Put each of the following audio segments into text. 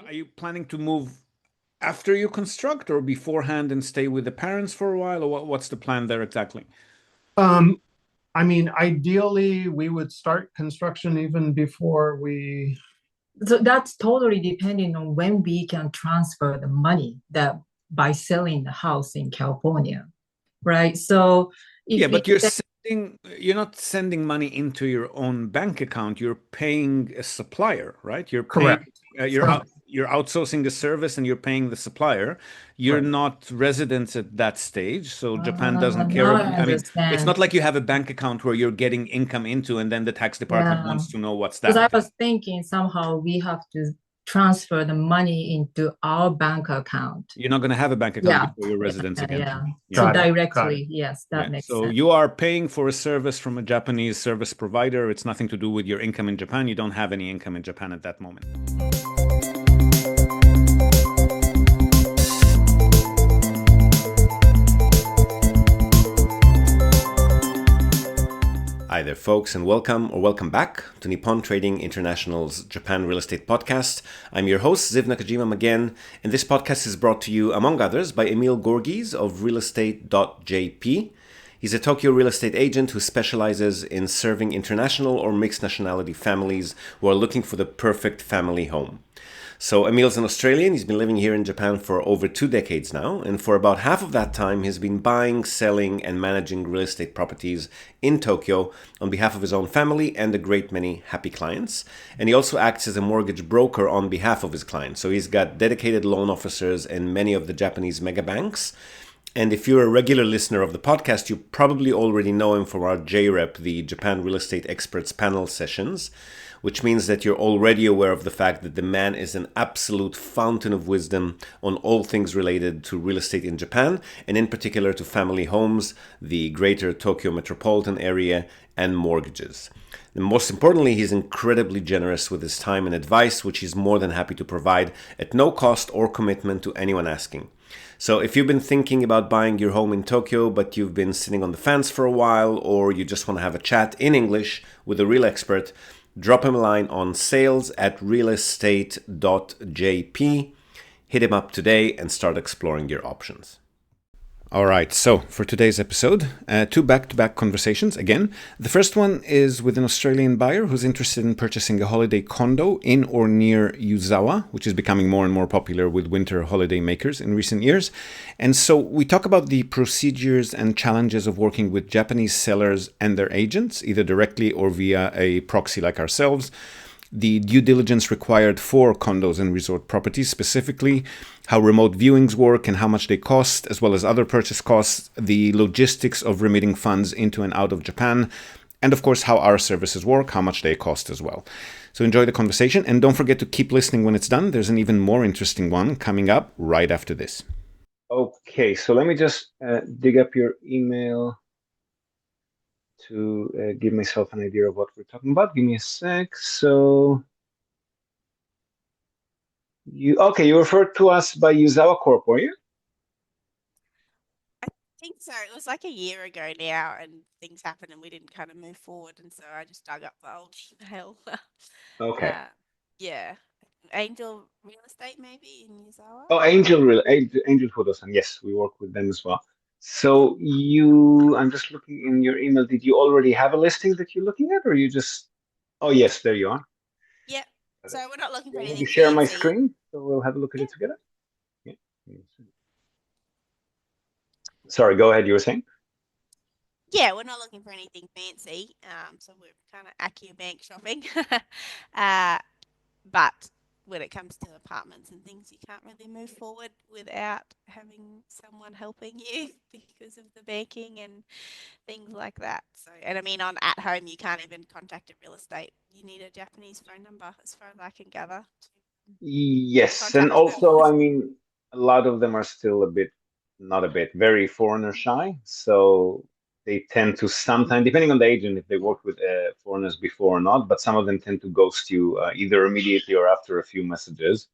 Are you planning to move after you construct or beforehand and stay with the parents for a while, or what's the plan there exactly? Um, I mean, ideally, we would start construction even before we. So that's totally depending on when we can transfer the money that by selling the house in California, right? So Yeah, if we but you're not sending money into your own bank account. You're paying a supplier, right? You're paying, Correct. from you're outsourcing the service and you're paying the supplier. You're Right. not residents at that stage, so Japan doesn't care. now I I mean, it's understand. not like you have a bank account where you're getting income into, and then the tax department Yeah, wants to know what's because I that. was thinking somehow we have to transfer the money into our bank account. You're not going to have a bank account Yeah, before you're residents again. yeah. Yeah. So Got it. Got it. directly, yes, that Yeah. makes So sense. you are paying for a service from a Japanese service provider. It's nothing to do with your income in Japan. You don't have any income in Japan at that moment. Hi there, folks, and welcome back to Nippon Trading International's Japan Real Estate Podcast. I'm your host, Ziv Nakajima again, and this podcast is brought to you, among others, by Emil Gorgies of realestate.jp. He's a Tokyo real estate agent who specializes in serving international or mixed nationality families who are looking for the perfect family home. So Emil's an Australian. He's been living here in Japan for over 2 decades now, and for about half of that time, he's been buying, selling, and managing real estate properties in Tokyo on behalf of his own family and a great many happy clients. And he also acts as a mortgage broker on behalf of his clients. So he's got dedicated loan officers in many of the Japanese mega banks. And if you're a regular listener of the podcast, you probably already know him from our JREP, the Japan Real Estate Experts panel sessions, which means that you're already aware of the fact that the man is an absolute fountain of wisdom on all things related to real estate in Japan, and in particular to family homes, the greater Tokyo metropolitan area, and mortgages. And most importantly, he's incredibly generous with his time and advice, which he's more than happy to provide at no cost or commitment to anyone asking. So if you've been thinking about buying your home in Tokyo, but you've been sitting on the fence for a while, or you just want to have a chat in English with a real expert, drop him a line on sales@realestate.jp. Hit him up today and start exploring your options. All right, so for today's episode, 2 back-to-back conversations again. The first one is with an Australian buyer who's interested in purchasing a holiday condo in or near Yuzawa, which is becoming more and more popular with winter holiday makers in recent years. And so we talk about the procedures and challenges of working with Japanese sellers and their agents, either directly or via a proxy like ourselves, the due diligence required for condos and resort properties specifically, how remote viewings work and how much they cost, as well as other purchase costs, the logistics of remitting funds into and out of Japan, and of course how our services work, how much they cost as well. So enjoy the conversation, and don't forget to keep listening when it's done. There's an even more interesting one coming up right after this. Okay, so let me just dig up your email to give myself an idea of what we're talking about. Give me a sec. So you referred to us by Yuzawa Corp, were you? I think so. It was like a year ago now, and things happened, and we didn't kind of move forward, and so I just dug up the old email. Okay. Yeah, Angel Real Estate maybe in Yuzawa. Oh, Angel Photosan. Yes, we work with them as well. So I'm just looking in your email. Did you already have a listing that you're looking at, or you just? Oh, yes, there you are. Yeah. So we're not looking for Let me anything share my fancy. screen, so we'll have a look at Yeah. it together. Yeah. Sorry, go ahead. You were saying? Yeah, we're not looking for anything fancy. So we're kind of bank shopping. But when it comes to apartments and things, you can't really move forward without having someone helping you because of the banking and things like that. So, and I mean, on at home, you can't even contact a real estate. You need a Japanese phone number, as far as I can gather. Yes, and Contact them. also, I mean, a lot of them are still not a bit, very foreigner shy. So they tend to sometimes, depending on the agent, if they worked with foreigners before or not, but some of them tend to ghost you either immediately or after a few messages.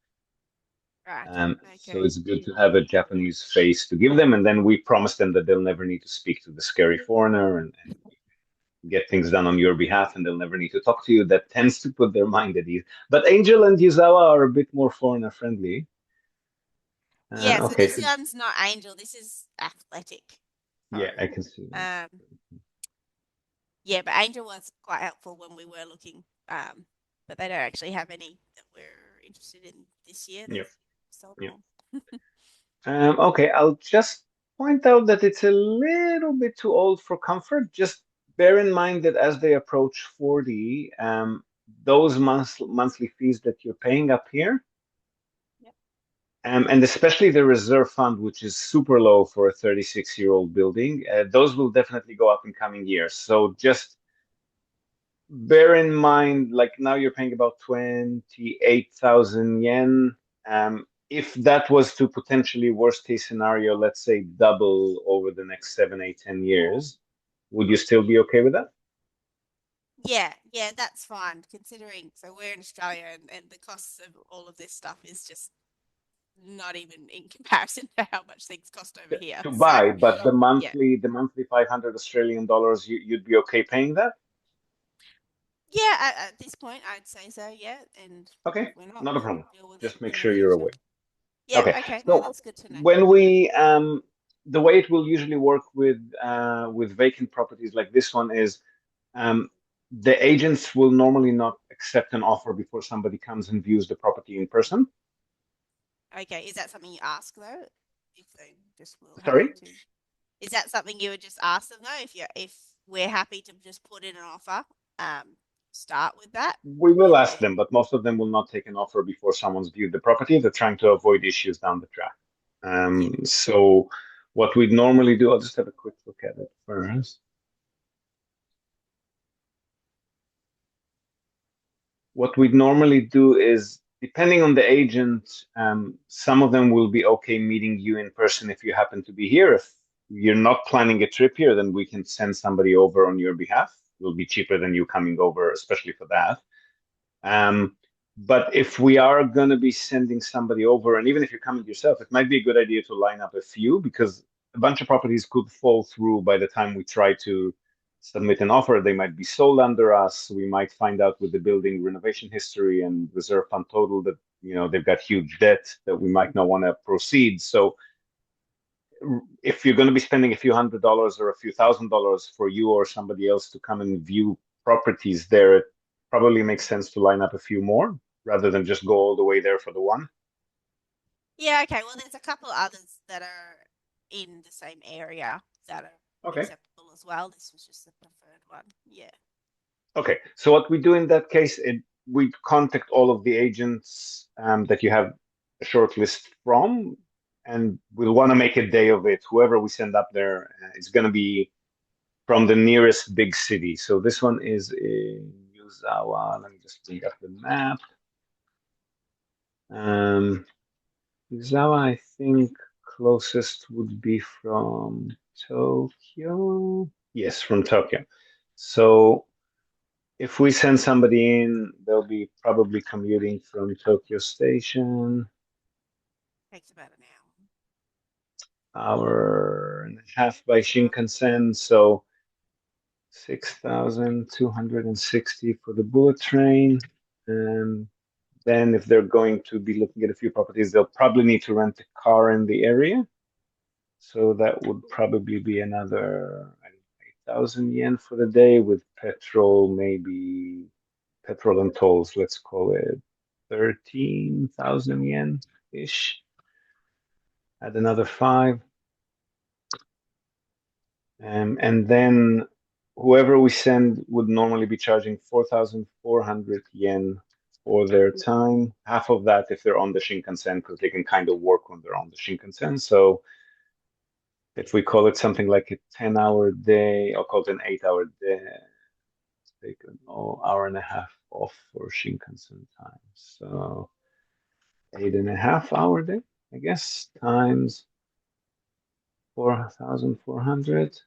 Right. So Okay. it's good to have a Japanese face to give them, and then we promise them that they'll never need to speak to the scary foreigner. And get things done on your behalf, and they'll never need to talk to you. That tends to put their mind at ease. But Angel and Yuzawa are a bit more foreigner friendly. Yeah, so Okay, this one's not Angel, this is Athletic. yeah, I can see that. Yeah, but Angel was quite helpful when we were looking. But they don't actually have any that we're interested in this year. Yep. Sold Yep. more. Okay, I'll just point out that it's a little bit too old for comfort. Just bear in mind that as they approach 40, those monthly fees that you're paying up here, Yep. and especially the reserve fund, which is super low for a 36-year-old building, those will definitely go up in coming years. So just bear in mind, like now you're paying about 28,000 yen. If that was to potentially worst case scenario, let's say double over the next 7, 8, 10 years, would you still be okay with that? Yeah, that's fine. Considering so we're in Australia and the costs of all of this stuff is just not even in comparison to how much things cost over here. To buy, but yeah. the monthly 500 Australian dollars, you'd be okay paying that? Yeah, at this point, I'd say so. Yeah, and Okay, if we're not, not a we'll problem. deal with Just it make in the sure you're future. aware. Yeah. Okay, Okay. No, so that's good to know. when we the way it will usually work with vacant properties like this one is the agents will normally not accept an offer before somebody comes and views the property in person. Okay, is that something you ask though? If they just will Sorry? happy to. Is that something you would just ask them though? If we're happy to just put in an offer, start with that. We will ask them, but most of them will not take an offer before someone's viewed the property. They're trying to avoid issues down the track. So what we'd normally do, I'll just have a quick look at it first. What we'd normally do is, depending on the agent, some of them will be okay meeting you in person if you happen to be here. If you're not planning a trip here, then we can send somebody over on your behalf. It will be cheaper than you coming over, especially for that. But if we are going to be sending somebody over, and even if you're coming yourself, it might be a good idea to line up a few because a bunch of properties could fall through by the time we try to submit an offer. They might be sold under us. We might find out with the building renovation history and reserve fund total that they've got huge debt that we might not want to proceed. So if you're going to be spending a few $100s or a few $1,000s for you or somebody else to come and view properties there, it probably makes sense to line up a few more rather than just go all the way there for the one. Yeah. Okay. Well, there's a couple others that are in the same area that are acceptable as well. This was just the preferred one. Yeah. Okay. So what we do in that case, we contact all of the agents that you have a short list from, and we'll want to make a day of it. Whoever we send up there, it's going to be from the nearest big city. So this one is in Yuzawa. Let me just bring up the map. Yuzawa, I think closest would be from Tokyo. Yes, from Tokyo. So if we send somebody in, they'll be probably commuting from Tokyo Station. Takes about an Hour and a half by Shinkansen. So 6,260 for the bullet train. And then if they're going to be looking at a few properties, they'll probably need to rent a car in the area. So that would probably be another 8,000 yen for the day with petrol, maybe petrol and tolls, let's call it 13,000 yen-ish. Add another 5. And then whoever we send would normally be charging 4,400 yen for their time. Half of that if they're on the Shinkansen, because they can kind of work when they're on the Shinkansen. So if we call it something like a 10-hour day, I'll call it an 8-hour day, take an hour and a half off for Shinkansen time. So 8.5-hour day, I guess, times 4,400.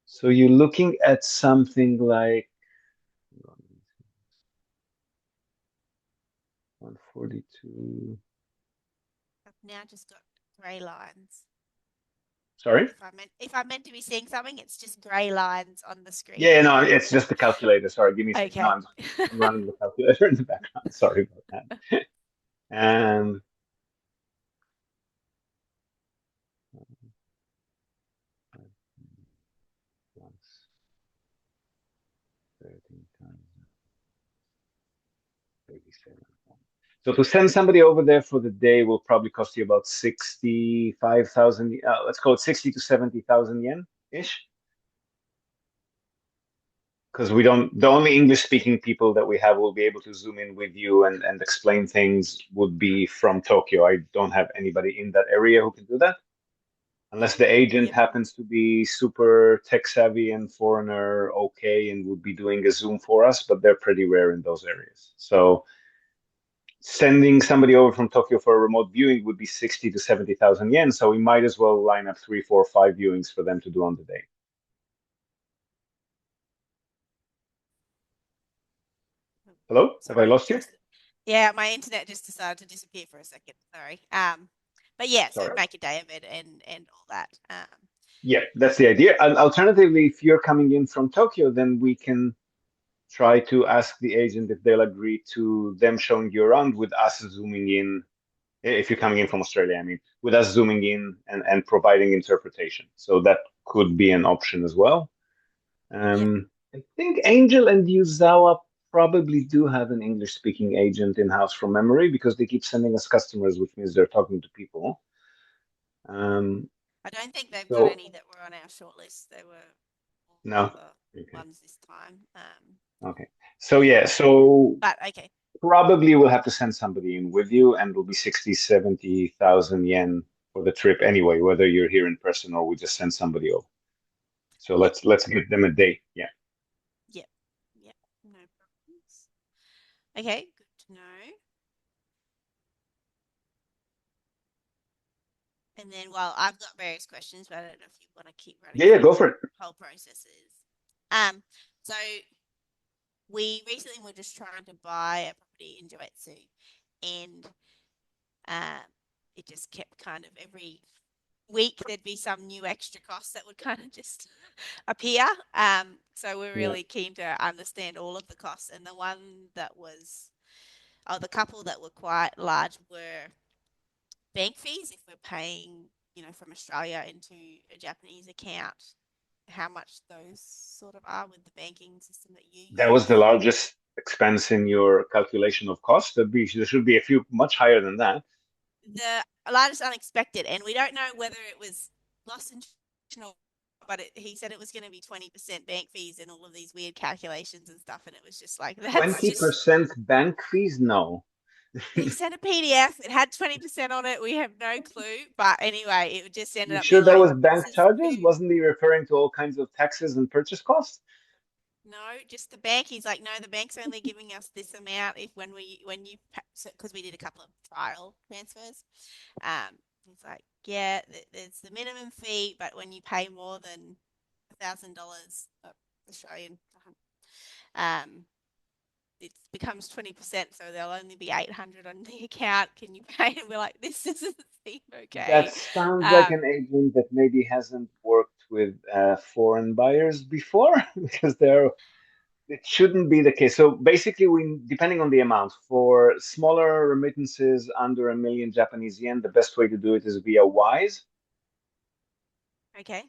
So you're looking at something like 142. I've now just got grey lines. Sorry? If I'm meant to be seeing something, it's just grey lines on the screen. Yeah, no, it's just the calculator. Sorry, give me a second. Okay. No, I'm running the calculator in the background. Sorry about that. And plus 13 times 37. So to send somebody over there for the day will probably cost you about 65,000. Let's call it 60 to 70,000 yen ish. Because we don't, the only English speaking people that we have will be able to zoom in with you and explain things would be from Tokyo. I don't have anybody in that area who can do that. Unless the agent Yep. happens to be super tech savvy and foreigner, okay, and would be doing a Zoom for us, but they're pretty rare in those areas. So sending somebody over from Tokyo for a remote viewing would be 60 to 70,000 yen. So we might as well line up 3, 4, 5 viewings for them to do on the day. Hello? Have I lost you? Yeah, my internet just decided to disappear for a second. Sorry. But yeah, so Sorry. make a day of it and all that. Yeah, that's the idea. And alternatively, if you're coming in from Tokyo, then we can try to ask the agent if they'll agree to them showing you around with us zooming in. If you're coming in from Australia, I mean, with us zooming in and providing interpretation. So that could be an option as well. I think Angel and Yuzawa probably do have an English-speaking agent in-house from memory because they keep sending us customers, which means they're talking to people. I don't think they've So- got any that were on our shortlist. They were all No? other Okay. ones this time. Okay. So yeah, so But okay. probably we'll have to send somebody in with you, and it'll be 60, 70,000 yen for the trip anyway, whether you're here in person or we just send somebody over. So let's give them a day. Yeah. Yep. No problems. Okay, good to know. And then, well, I've got various questions, but I don't know if you want to keep running. Yeah, through go for it. the whole processes. So we recently were just trying to buy a property in Joetsu, and it just kept kind of every week there'd be some new extra cost that would kind of just appear. So we're really keen to understand all of the costs, and the one that was, the couple that were quite large were bank fees. If we're paying, from Australia into a Japanese account, how much those sort of are with the banking system that you That was use. the largest expense in your calculation of cost. There should be a few much higher than that. The largest unexpected, and we don't know whether it was lost intentional, but he said it was going to be 20% bank fees and all of these weird calculations and stuff, and it was just like, that's just 20% bank fees? No. he sent a PDF. It had 20% on it. We have no clue, but anyway, it just ended You up sure being that like, was bank this is charges? too. Wasn't he referring to all kinds of taxes and purchase costs? No, just the bank. He's like, no, the bank's only giving us this amount if when you because we did a couple of trial transfers. He's like, yeah, there's the minimum fee, but when you pay more than $1,000 Australian, it becomes 20%, so there'll only be 800 on the account. Can you pay? And we're like, this doesn't seem okay. That sounds like an agent that maybe hasn't worked with foreign buyers before, because it shouldn't be the case. So basically, depending on the amount, for smaller remittances under 1 million Japanese yen, the best way to do it is via Wise, Okay.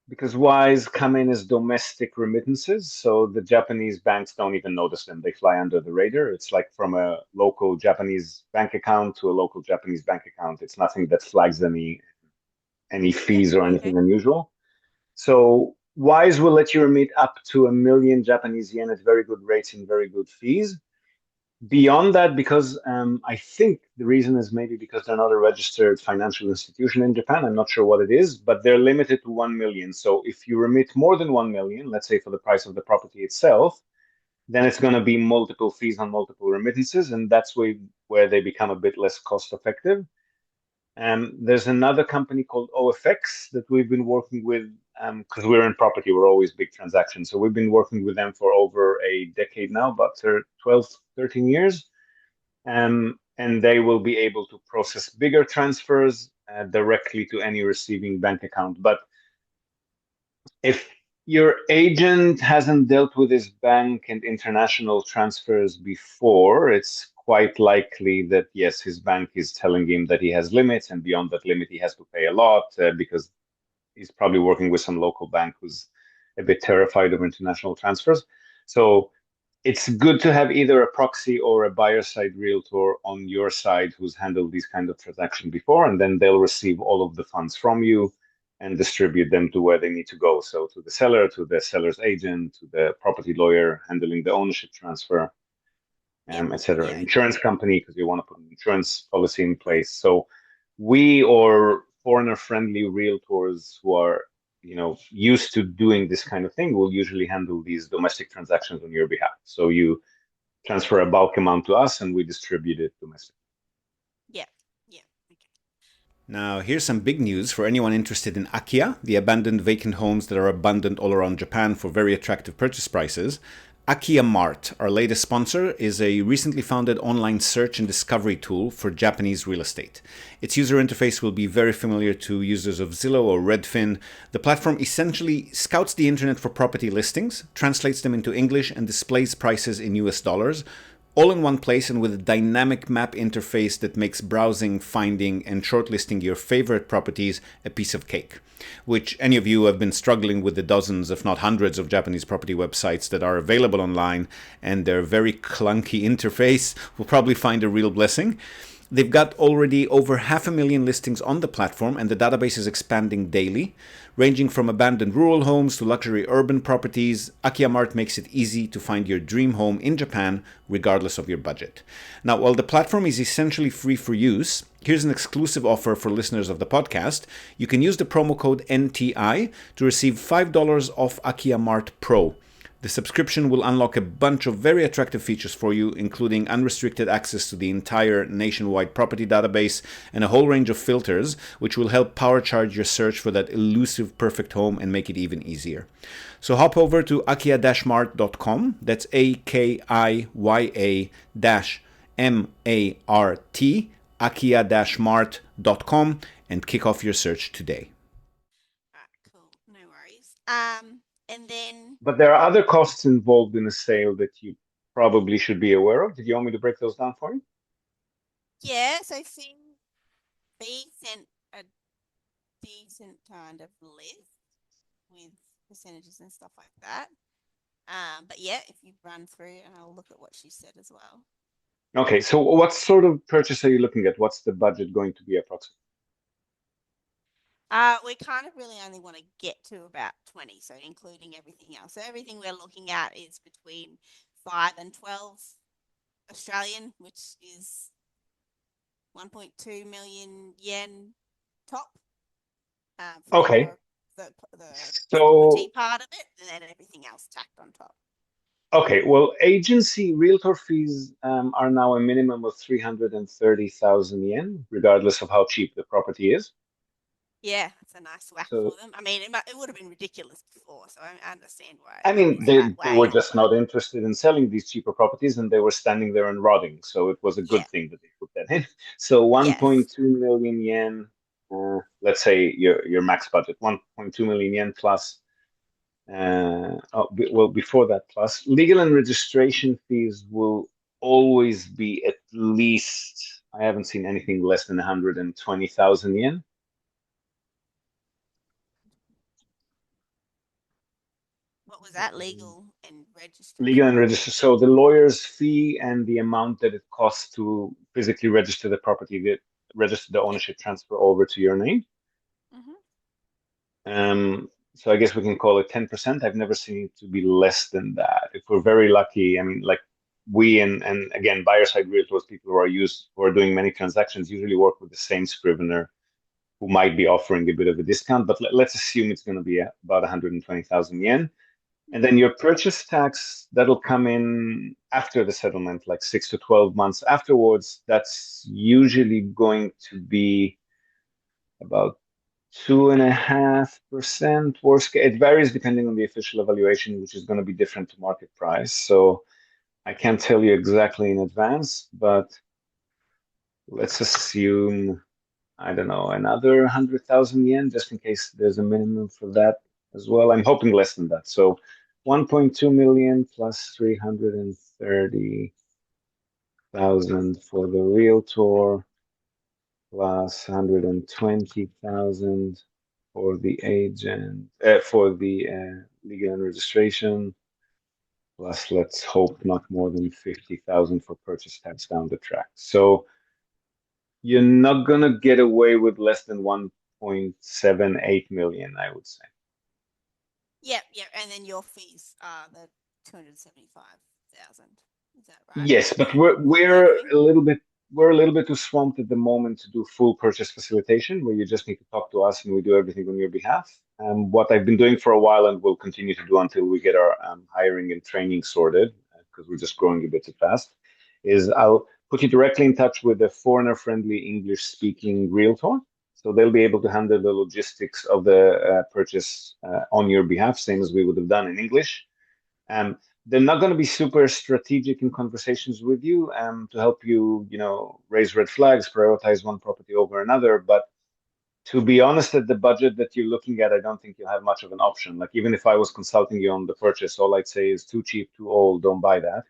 because Wise come in as domestic remittances. So the Japanese banks don't even notice them. They fly under the radar. It's like from a local Japanese bank account to a local Japanese bank account. It's nothing that flags any fees or anything unusual. So Wise will let you remit up to 1 million Japanese yen at very good rates and very good fees. Beyond that, because I think the reason is maybe because they're not a registered financial institution in Japan. I'm not sure what it is, but they're limited to 1 million. So if you remit more than 1 million, let's say for the price of the property itself, then it's going to be multiple fees on multiple remittances, and that's where they become a bit less cost effective. There's another company called OFX that we've been working with because we're in property, we're always big transactions. So we've been working with them for over a decade now, about 12, 13 years. And they will be able to process bigger transfers directly to any receiving bank account. But if your agent hasn't dealt with his bank and international transfers before, it's quite likely that, yes, his bank is telling him that he has limits, and beyond that limit, he has to pay a lot because he's probably working with some local bank who's a bit terrified of international transfers. So it's good to have either a proxy or a buyer side realtor on your side who's handled these kind of transactions before, and then they'll receive all of the funds from you and distribute them to where they need to go. So to the seller, to the seller's agent, to the property lawyer handling the ownership transfer, etc. Yeah. Insurance company, because you want to put an insurance policy in place. So we, or foreigner-friendly realtors who are used to doing this kind of thing, will usually handle these domestic transactions on your behalf. So you transfer a bulk amount to us and we distribute it domestically. Yeah. Yeah. Okay. Now, here's some big news for anyone interested in Akia, the abandoned vacant homes that are abundant all around Japan for very attractive purchase prices. Akia Mart, our latest sponsor, is a recently founded online search and discovery tool for Japanese real estate. Its user interface will be very familiar to users of Zillow or Redfin. The platform essentially scouts the internet for property listings, translates them into English, and displays prices in US dollars, all in one place and with a dynamic map interface that makes browsing, finding, and shortlisting your favorite properties a piece of cake. Which any of you who have been struggling with the dozens, if not hundreds, of Japanese property websites that are available online and their very clunky interface will probably find a real blessing. They've got already over 500,000 listings on the platform, and the database is expanding daily. Ranging from abandoned rural homes to luxury urban properties, Akia Mart makes it easy to find your dream home in Japan, regardless of your budget. Now, while the platform is essentially free for use, here's an exclusive offer for listeners of the podcast. You can use the promo code NTI to receive $5 off Akia Mart Pro. The subscription will unlock a bunch of very attractive features for you, including unrestricted access to the entire nationwide property database and a whole range of filters, which will help power charge your search for that elusive perfect home and make it even easier. So hop over to akia-mart.com, that's AKIYA-MART, akia-mart.com, and kick off your search today. Cool. No worries. And then. But there are other costs involved in a sale that you probably should be aware of. Did you want me to break those down for you? Yeah, so Fee sent a decent kind of list with percentages and stuff like that. But yeah, if you run through and I'll look at what she said as well. Okay, so what sort of purchase are you looking at? What's the budget going to be approximately? We kind of really only want to get to about 20, so including everything else. So everything we're looking at is between 5 and 12 Australian, which is 1.2 million yen top. Okay. The So equity part of it, and then everything else tacked on top. okay, well, agency realtor fees are now a minimum of 330,000 yen, regardless of how cheap the property is. Yeah, it's a nice whack So, for them. I mean, it would have been ridiculous before, so I understand why. I mean, it's they that were way, just not interested in selling these cheaper properties, and they were standing there and rotting. So it was a good Yeah. thing that they put that in. So 1.2 million yen, let's say your max budget, 1.2 million yen plus. Well, before that, plus legal and registration fees will always be at least, I haven't seen anything less than 120,000 yen. What was that? Legal and registration? Legal and register. So the lawyer's fee and the amount that it costs to physically register the property, register the ownership transfer over to your name. So I guess we can call it 10%. I've never seen it to be less than that. If we're very lucky, I mean, like we and again, buyer side realtors, people who are doing many transactions, usually work with the same scrivener who might be offering a bit of a discount. But let's assume it's going to be about 120,000 yen. And then your purchase tax, that'll come in after the settlement, like 6 to 12 months afterwards. That's usually going to be about 2.5% worst case. It varies depending on the official evaluation, which is going to be different to market price. So I can't tell you exactly in advance, but let's assume I don't know, another 100,000 yen, just in case there's a minimum for that as well. I'm hoping less than that. So 1.2 million plus 330,000 for the realtor, plus 120,000 for the agent, for the legal and registration, plus let's hope not more than 50,000 for purchase tax down the track. So you're not gonna get away with less than 1.78 million, I would say. Yep, and then your fees are the 275,000. Is that right? Yes, but we're a little bit too swamped at the moment to do full purchase facilitation, where you just need to talk to us and we do everything on your behalf. What I've been doing for a while and will continue to do until we get our hiring and training sorted, because we're just growing a bit too fast, is I'll put you directly in touch with a foreigner-friendly English-speaking realtor. So they'll be able to handle the logistics of the purchase on your behalf, same as we would have done in English. They're not going to be super strategic in conversations with you to help you, raise red flags, prioritize one property over another. But to be honest, at the budget that you're looking at, I don't think you'll have much of an option. Like even if I was consulting you on the purchase, all I'd say is too cheap, too old, don't buy that.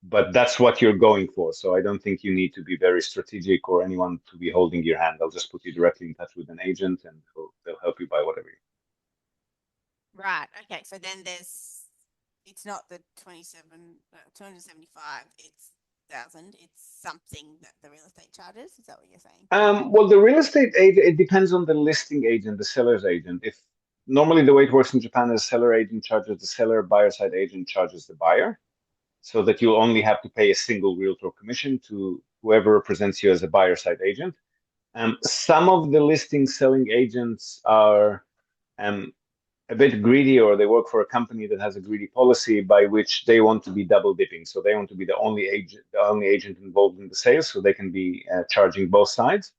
But that's what you're going for. So I don't think you need to be very strategic or anyone to be holding your hand. I'll just put you directly in touch with an agent and they'll help you buy whatever you need. Right. Okay. So then it's not the 275, it's 1,000. It's something that the real estate charges. Is that what you're saying? Well, the real estate agent, it depends on the listing agent, the seller's agent. If normally the way it works in Japan is seller agent charges the seller, buyer side agent charges the buyer, so that you'll only have to pay a single realtor commission to whoever represents you as a buyer side agent. Some of the listing selling agents are a bit greedy, or they work for a company that has a greedy policy by which they want to be double dipping. So they want to be the only agent involved in the sale, so they can be charging both sides.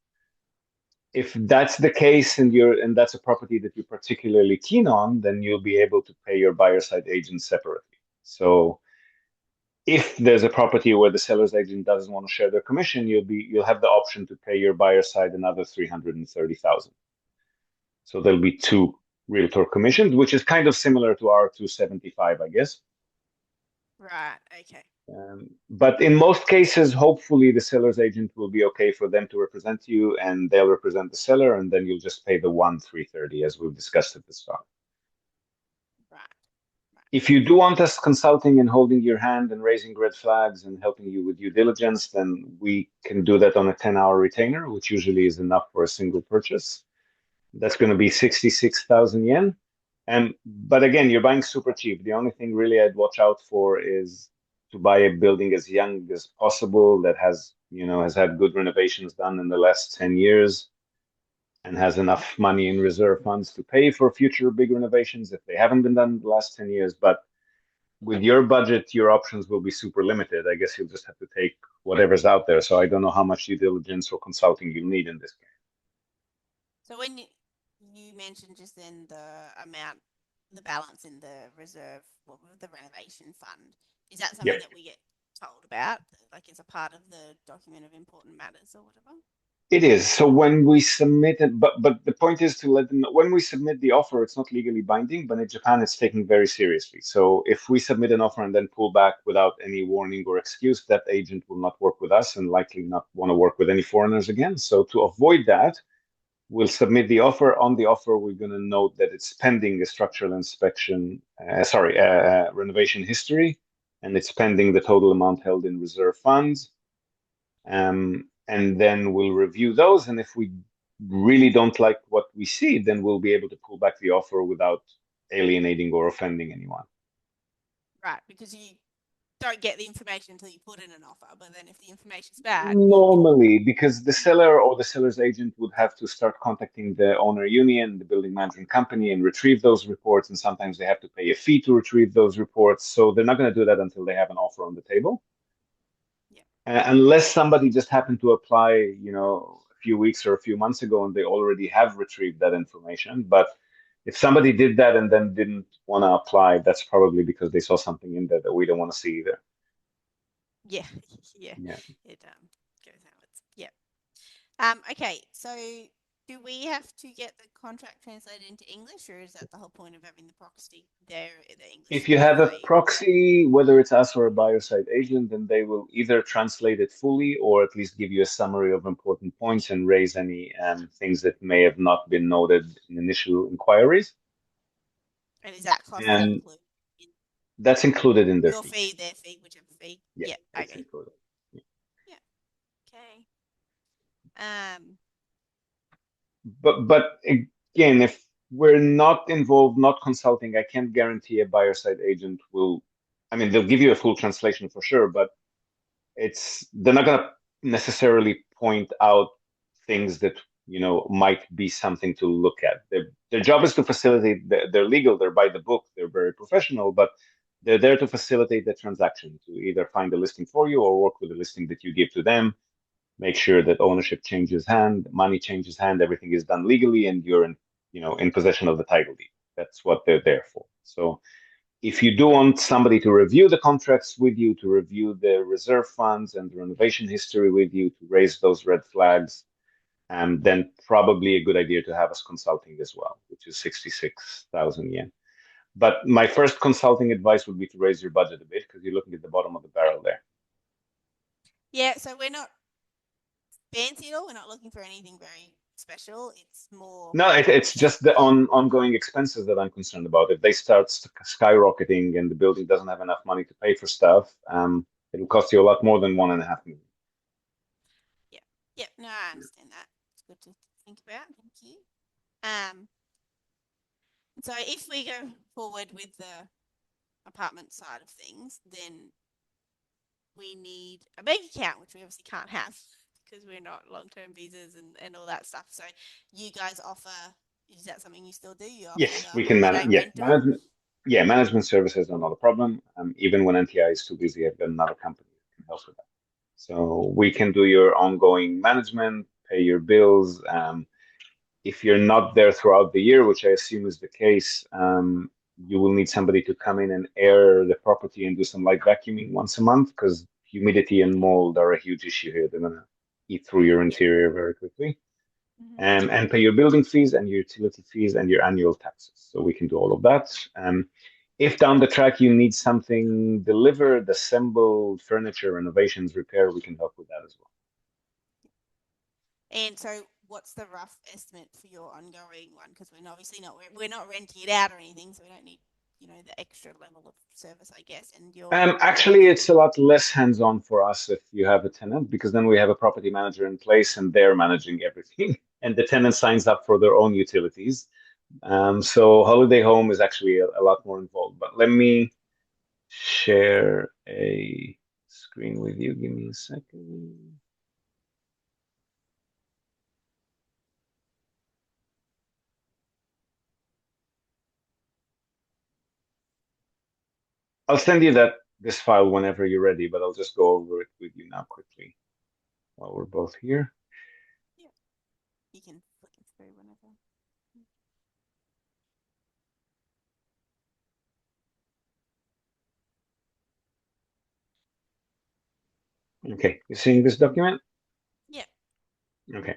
If that's the case and that's a property that you're particularly keen on, then you'll be able to pay your buyer side agent separately. So if there's a property where the seller's agent doesn't want to share their commission, you'll have the option to pay your buyer side another 330,000. So there'll be two realtor commissions, which is kind of similar to our 275, I guess. Right. Okay. But in most cases, hopefully the seller's agent will be okay for them to represent you, and they'll represent the seller, and then you'll just pay the 330 as we've discussed at the start. Right. If you do want us consulting and holding your hand and raising red flags and helping you with due diligence, then we can do that on a 10-hour retainer, which usually is enough for a single purchase. That's going to be 66,000 yen. But again, you're buying super cheap. The only thing really I'd watch out for is to buy a building as young as possible that has had good renovations done in the last 10 years and has enough money in reserve funds to pay for future big renovations if they haven't been done in the last 10 years. But with your budget, your options will be super limited. I guess you'll just have to take whatever's out there. So I don't know how much due diligence or consulting you'll need in this case. So when you mentioned just then the balance in the reserve, the renovation fund, is that something that we get told about, like as a part of the document of important matters or whatever? It is. So when we submit it, but the point is to let them know when we submit the offer, it's not legally binding, but in Japan, it's taken very seriously. So if we submit an offer and then pull back without any warning or excuse, that agent will not work with us and likely not want to work with any foreigners again. So to avoid that, we'll submit the offer. On the offer, we're going to note that it's pending a structural inspection, renovation history, and it's pending the total amount held in reserve funds. And then we'll review those. And if we really don't like what we see, then we'll be able to pull back the offer without alienating or offending anyone. Right, because you don't get the information until you put in an offer. But then if the information's bad... Normally, because the seller or the seller's agent would have to start contacting the owner union, the building management company, and retrieve those reports. And sometimes they have to pay a fee to retrieve those reports. So they're not going to do that until they have an offer on the table. Unless somebody just happened to apply, a few weeks or a few months ago and they already have retrieved that information. But if somebody did that and then didn't want to apply, that's probably because they saw something in there that we don't want to see either. Yeah. It goes outwards. Yeah. Okay, so do we have to get the contract translated into English, or is that the whole point of having the proxy there, the English If you have a say? proxy, whether it's us or a buyer side agent, then they will either translate it fully or at least give you a summary of important points and raise any things that may have not been noted in initial inquiries. And is that cost And included in that's included in their your fee. fee, their fee, whichever fee? Yeah, Yeah. it's Okay. included. Okay. But again, if we're not involved, not consulting, I can't guarantee a buyer side agent will. I mean, they'll give you a full translation for sure, but they're not going to necessarily point out things that might be something to look at. Their job is to facilitate. They're legal. They're by the book. They're very professional, but they're there to facilitate the transaction, to either find a listing for you or work with the listing that you give to them, make sure that ownership changes hand, money changes hand, everything is done legally, and you're in possession of the title deed. That's what they're there for. So if you do want somebody to review the contracts with you, to review the reserve funds and the renovation history with you, to raise those red flags, then probably a good idea to have us consulting as well, which is 66,000 yen. But my first consulting advice would be to raise your budget a bit, because you're looking at the bottom of the barrel there. Yeah, so we're not fancy at all. We're not looking for anything very special. It's more. No, it's just the ongoing expenses that I'm concerned about. If they start skyrocketing and the building doesn't have enough money to pay for stuff, it'll cost you a lot more than 1.5 million. Yeah, no, I understand that. It's good to think about. Thank you. So if we go forward with the apartment side of things, then we need a bank account, which we obviously can't have because we're not long-term visas and all that stuff. So you guys offer, is that something you still do? You offer Yes, the we can holiday manage. rental? Management services are not a problem. Even when NTI is too busy, I've got another company that can help with that. So we can do your ongoing management, pay your bills. If you're not there throughout the year, which I assume is the case, you will need somebody to come in and air the property and do some light vacuuming once a month, because humidity and mold are a huge issue here. They're gonna eat through your interior very quickly. And pay your building fees and your utility fees and your annual taxes. So we can do all of that. If down the track you need something delivered, assembled, furniture, renovations, repair, we can help with that as well. And so what's the rough estimate for your ongoing one? Because we're not renting it out or anything, so we don't need the extra level of service, I guess. And actually, it's a lot less hands-on for us if you have a tenant, because then we have a property manager in place and they're managing everything, and the tenant signs up for their own utilities. So holiday home is actually a lot more involved. But let me share a screen with you. Give me a second. I'll send you this file whenever you're ready, but I'll just go over it with you now quickly while we're both here. Yeah, you can flick it through whenever. Okay, you seeing this document? Yeah. Okay.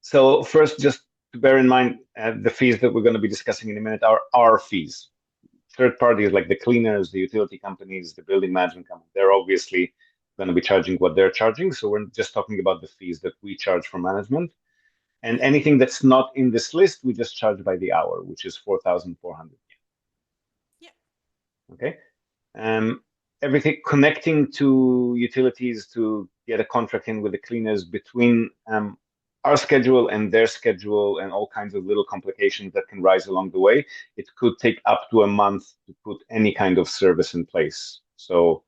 So first, just to bear in mind, the fees that we're going to be discussing in a minute are our fees. Third parties like the cleaners, the utility companies, the building management companies, they're obviously going to be charging what they're charging. So we're just talking about the fees that we charge for management. And anything that's not in this list, we just charge by the hour, which is 4,400 yen. Yeah. Okay. Everything connecting to utilities to get a contract in with the cleaners between our schedule and their schedule and all kinds of little complications that can rise along the way. It could take up to a month to put any kind of service in place. So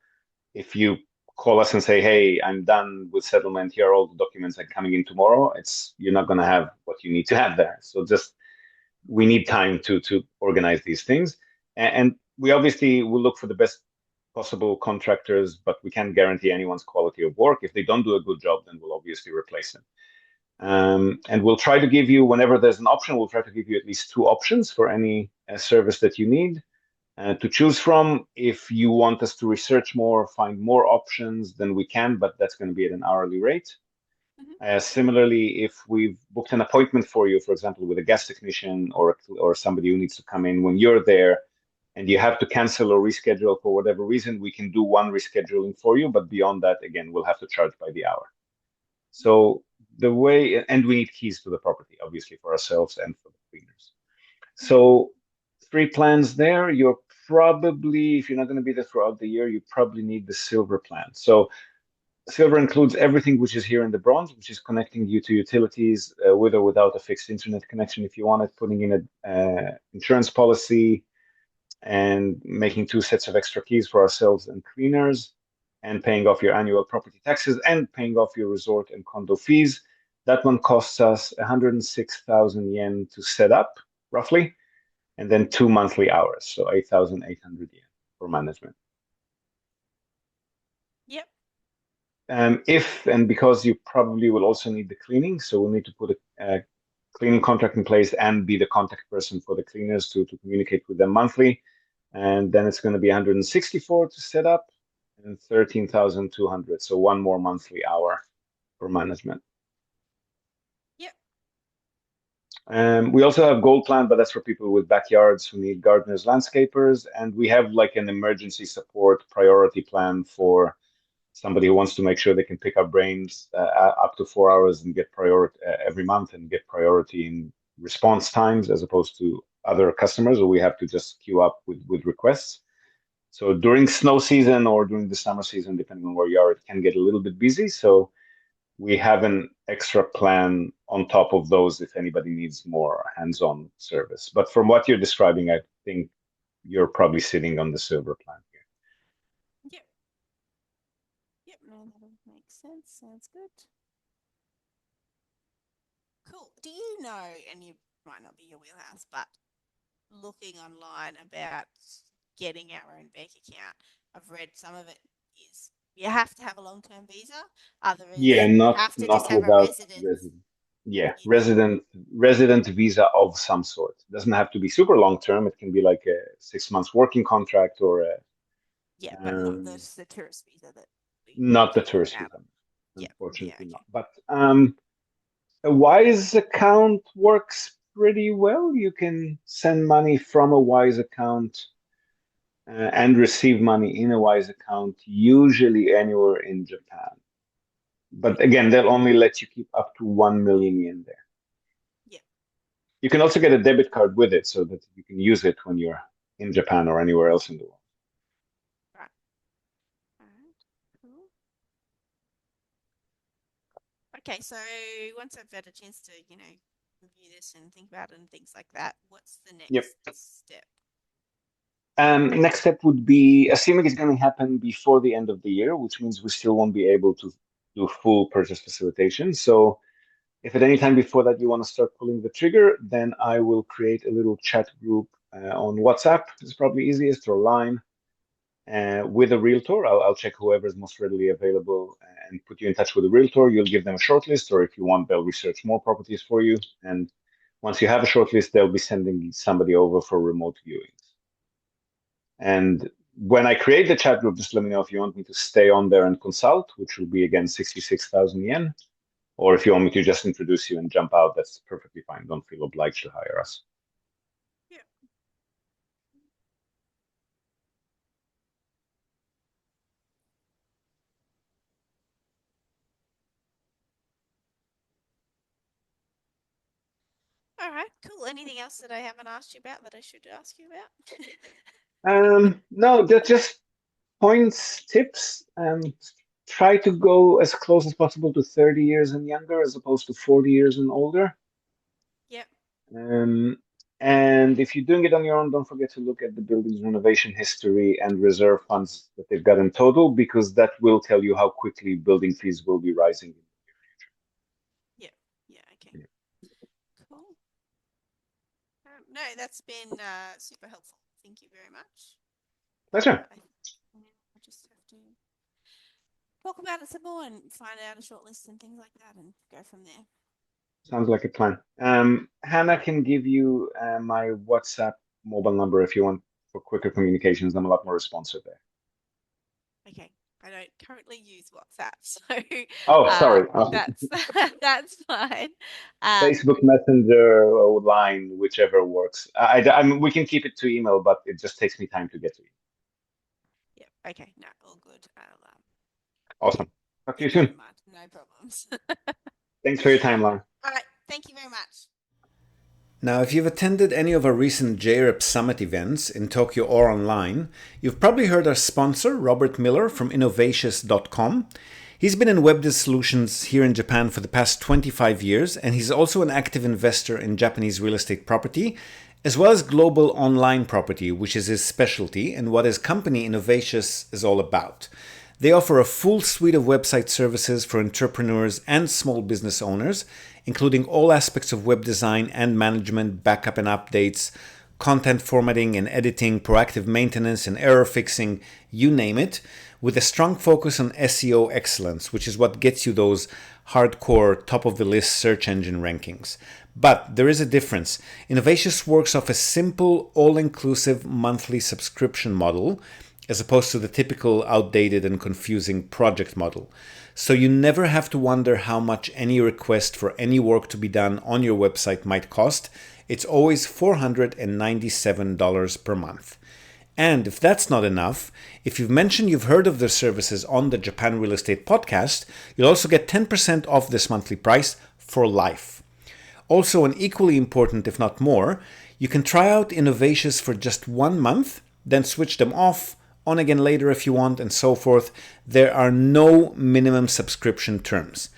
if you call us and say, hey, I'm done with settlement, here are all the documents, I'm coming in tomorrow, you're not going to have what you need to have there. So we need time to organize these things. And we obviously will look for the best possible contractors, but we can't guarantee anyone's quality of work. If they don't do a good job, then we'll obviously replace them. And we'll try to give you, whenever there's an option, we'll try to give you at least 2 options for any service that you need to choose from. If you want us to research more, find more options, then we can, but that's going to be at an hourly rate. Similarly, if we've booked an appointment for you, for example, with a gas technician or somebody who needs to come in when you're there, and you have to cancel or reschedule for whatever reason, we can do one rescheduling for you. But beyond that, again, we'll have to charge by the hour. So the way, and we need keys to the property, obviously, for ourselves and for the cleaners. So 3 plans there. You're probably, if you're not going to be there throughout the year, you probably need the silver plan. So silver includes everything which is here in the bronze, which is connecting you to utilities with or without a fixed internet connection if you want it, putting in an insurance policy, and making 2 sets of extra keys for ourselves and cleaners, and paying off your annual property taxes and paying off your resort and condo fees. That one costs us 106,000 yen to set up, roughly, and then 2 monthly hours, so 8,800 yen for management. Yep. If and because you probably will also need the cleaning, so we'll need to put a cleaning contract in place and be the contact person for the cleaners to communicate with them monthly. And then it's going to be 164 to set up and 13,200. So one more monthly hour for management. Yep. We also have gold plan, but that's for people with backyards who need gardeners, landscapers. And we have like an emergency support priority plan for somebody who wants to make sure they can pick up brains up to 4 hours and get priority every month and get priority in response times, as opposed to other customers where we have to just queue up with requests. So during snow season or during the summer season, depending on where you are, it can get a little bit busy. So we have an extra plan on top of those if anybody needs more hands-on service. But from what you're describing, I think you're probably sitting on the silver plan here. Yep. Yep, no, that makes sense. Sounds good. Cool. Do you know, and you might not be your wheelhouse, but looking online about getting our own bank account, I've read some of it is you have to have a long-term visa. Other is Yeah, you not have to just have a without residence. Yeah, in- resident visa of some sort. It doesn't have to be super long term. It can be like a 6 months working contract or Yeah, but not the tourist visa that we not the can tourist out visa. of. Yeah, Unfortunately, okay. not. But a Wise account works pretty well. You can send money from a Wise account and receive money in a Wise account, usually anywhere in Japan. But again, they'll only let you keep up to 1 million yen there. Yeah. You can also get a debit card with it so that you can use it when you're in Japan or anywhere else in the world. Right. All right. Cool. Okay, so once I've had a chance to, review this and think about it and things like that, what's the Yep. next step? Next step would be, assuming it's going to happen before the end of the year, which means we still won't be able to do full purchase facilitation. So if at any time before that you want to start pulling the trigger, then I will create a little chat group on WhatsApp. It's probably easiest, or Line, with a realtor. I'll check whoever is most readily available and put you in touch with a realtor. You'll give them a shortlist, or if you want, they'll research more properties for you. And once you have a shortlist, they'll be sending somebody over for remote viewings. And when I create the chat group, just let me know if you want me to stay on there and consult, which will be again 66,000 yen. Or if you want me to just introduce you and jump out, that's perfectly fine. Don't feel obliged to hire us. Yeah. All right, cool. Anything else that I haven't asked you about that I should ask you about? No, that's just points, tips. Try to go as close as possible to 30 years and younger as opposed to 40 years and older. Yep. And if you're doing it on your own, don't forget to look at the building's renovation history and reserve funds that they've got in total, because that will tell you how quickly building fees will be rising. Yeah. Yeah. Okay. Cool. No, that's been super helpful. Thank you very much. Pleasure. I'll just have to talk about it some more and find out a short list and things like that and go from there. Sounds like a plan. Hannah can give you my WhatsApp mobile number if you want for quicker communications. I'm a lot more responsive there. Okay, I don't currently use WhatsApp, so Oh, sorry. that's that's fine. Facebook Messenger or Line, whichever works. I mean, we can keep it to email, but it just takes me time to get to it. Yeah. Okay. No, all good. Awesome. Talk to you keep that soon. in mind. No problems. Thanks for your time, Lauren. All right. Thank you very much. Now, if you've attended any of our recent JREP Summit events in Tokyo or online, you've probably heard our sponsor, Robert Miller from Innovatious.com. He's been in web solutions here in Japan for the past 25 years, and he's also an active investor in Japanese real estate property, as well as global online property, which is his specialty and what his company Innovatious is all about. They offer a full suite of website services for entrepreneurs and small business owners, including all aspects of web design and management, backup and updates, content formatting and editing, proactive maintenance and error fixing, you name it, with a strong focus on SEO excellence, which is what gets you those hardcore top-of-the-list search engine rankings. But there is a difference. Innovatious works off a simple, all-inclusive monthly subscription model, as opposed to the typical outdated and confusing project model. So you never have to wonder how much any request for any work to be done on your website might cost. It's always $497 per month. And if that's not enough, if you've mentioned you've heard of their services on the Japan Real Estate Podcast, you'll also get 10% off this monthly price for life. Also, and equally important, if not more, you can try out Innovatious for just 1 month, then switch them off, on again later if you want, and so forth. There are no minimum subscription terms.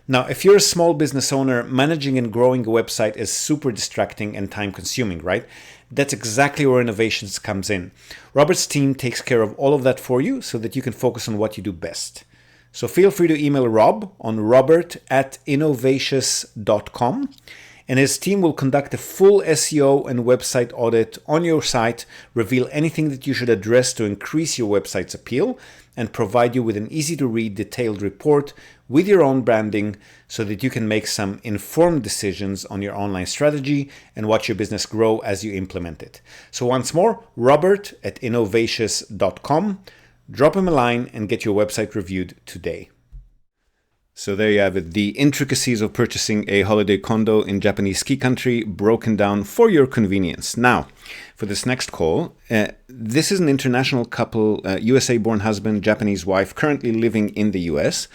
Now, if you're a small business owner, managing and growing a website is super distracting and time consuming, right? That's exactly where Innovations comes in. Robert's team takes care of all of that for you so that you can focus on what you do best. So feel free to email Rob on robert@innovatious.com, and his team will conduct a full SEO and website audit on your site, reveal anything that you should address to increase your website's appeal, and provide you with an easy-to-read detailed report with your own branding so that you can make some informed decisions on your online strategy and watch your business grow as you implement it. So once more, robert@innovatious.com. Drop him a line and get your website reviewed today. So there you have it, the intricacies of purchasing a holiday condo in Japanese ski country broken down for your convenience. Now, for this next call, this is an international couple, USA-born husband, Japanese wife, currently living in the US,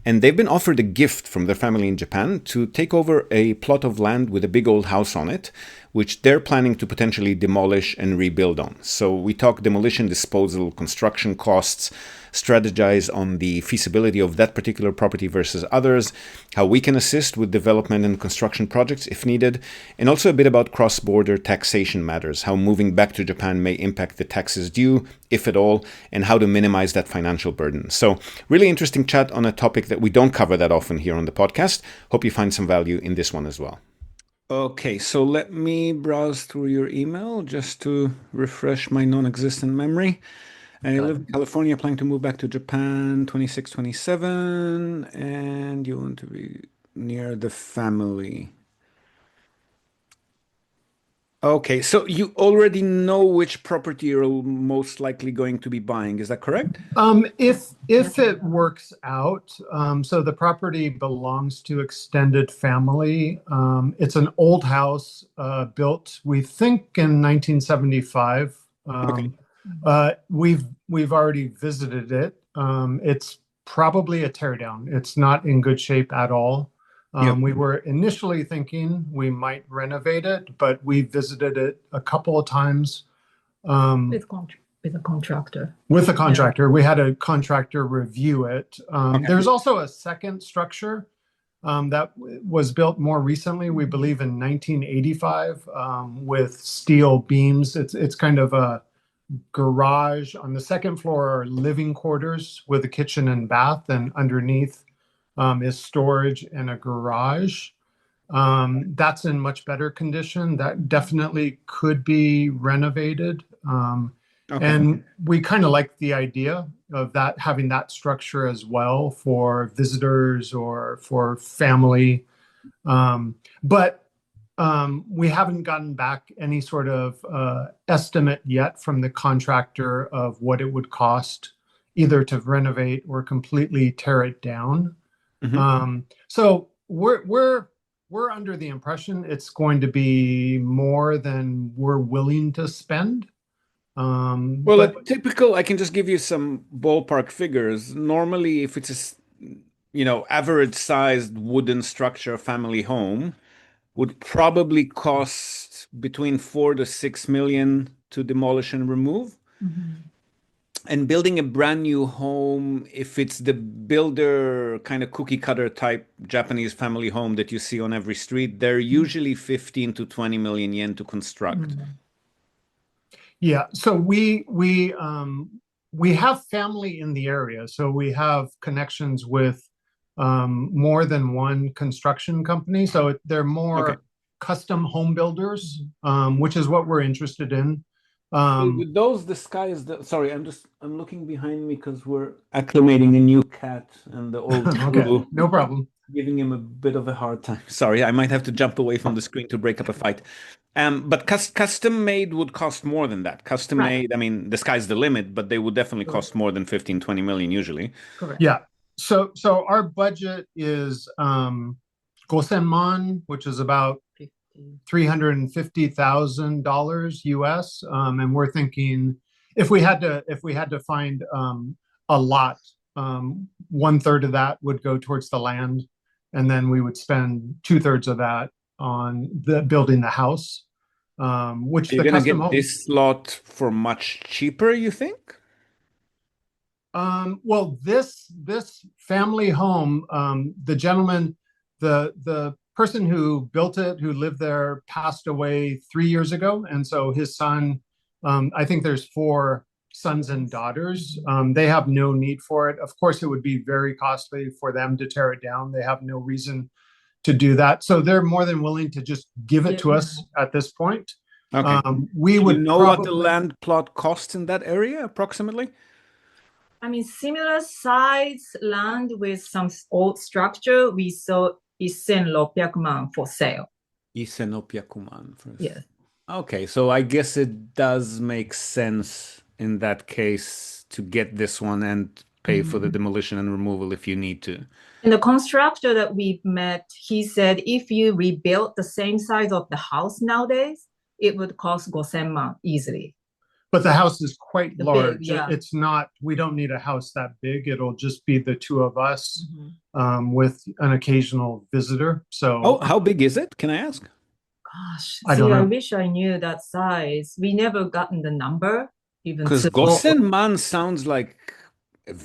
and they've been offered a gift from their family in Japan to take over a plot of land with a big old house on it, which they're planning to potentially demolish and rebuild on. So we talk demolition, disposal, construction costs, strategize on the feasibility of that particular property versus others, how we can assist with development and construction projects if needed, and also a bit about cross-border taxation matters, how moving back to Japan may impact the taxes due, if at all, and how to minimize that financial burden. So really interesting chat on a topic that we don't cover that often here on the podcast. Hope you find some value in this one as well. Okay, so let me browse through your email just to refresh my non-existent memory. I live in California, planning to move back to Japan 26, 27, and you want to be near the family. Okay, so you already know which property you're most likely going to be buying, is that correct? If it works out, so the property belongs to extended family. It's an old house built, we think, in 1975. Okay. We've already visited it. It's probably a teardown. It's not in good shape at all. Yep. We were initially thinking we might renovate it, but we visited it a couple of times. With a contractor. With a contractor. We had a contractor review it. Okay. There's also a second structure that was built more recently, we believe in 1985, with steel beams. It's kind of a garage. On the second floor are living quarters with a kitchen and bath, and underneath is storage and a garage. That's in much better condition. That definitely could be renovated. Okay. And we kind of like the idea of that, having that structure as well for visitors or for family. But we haven't gotten back any sort of estimate yet from the contractor of what it would cost, either to renovate or completely tear it down. So we're under the impression it's going to be more than we're willing to spend. Well, a typical, I can just give you some ballpark figures. Normally, if it's a, average sized wooden structure family home, would probably cost between 4 to 6 million to demolish and remove. And building a brand new home, if it's the builder kind of cookie cutter type Japanese family home that you see on every street, they're usually 15 to 20 million yen to construct. Yeah, so we have family in the area, so we have connections with more than one construction company. So they're more custom home builders, which is what we're interested in. With those, the sky is sorry, I'm looking behind me because we're acclimating a new cat and the old okay, no problem. Giving him a bit of a hard time. Sorry, I might have to jump away from the screen to break up a fight. But custom made would cost more than that. Custom made, I mean, the sky's the limit, but they would definitely cost more than 15, 20 million usually. Correct. Yeah. So our budget is gosenman, which is about $350,000 US, and we're thinking if we had to find a lot, 1/3 of that would go towards the land, and then we would spend 2/3 of that on building the house. Which you're the gonna custom get this lot for much cheaper, you think? Well, this family home, the gentleman, the person who built it, who lived there, passed away 3 years ago, and so his son, I think there's 4 sons and daughters. They have no need for it. Of course, it would be very costly for them to tear it down. They have no reason to do that, so they're more than willing to just give it to us at this point. Okay. We would know what the land plot costs in that area approximately? I mean, similar size land with some old structure, we saw 1,600 man for sale. 1,600 man for sale. Yes. Okay, so I guess it does make sense in that case to get this one and pay for the demolition and removal if you need to. And the constructor that we met, he said if you rebuild the same size of the house nowadays, it would cost 5,000 easily. But the house is quite large. Big, yeah. It's not, we don't need a house that big. It'll just be the 2 of us with an occasional visitor. So, how big is it? Can I ask? Gosh, I don't know. I wish I knew that size. We never gotten the number. Because Gosenman sounds like a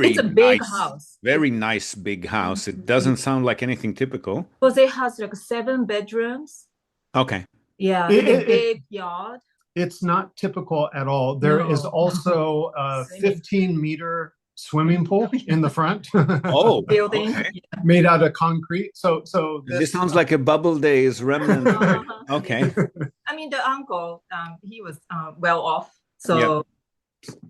it's a big house. Very nice big house. It doesn't sound like anything typical. Because it has like 7 bedrooms. Okay. Yeah, a big yard. It's not typical at all. There is also a 15-meter swimming pool in the front. Building. Okay. Made out of concrete. So this sounds like a Bubble Days remnant. Okay. I mean, the uncle, he was well off. So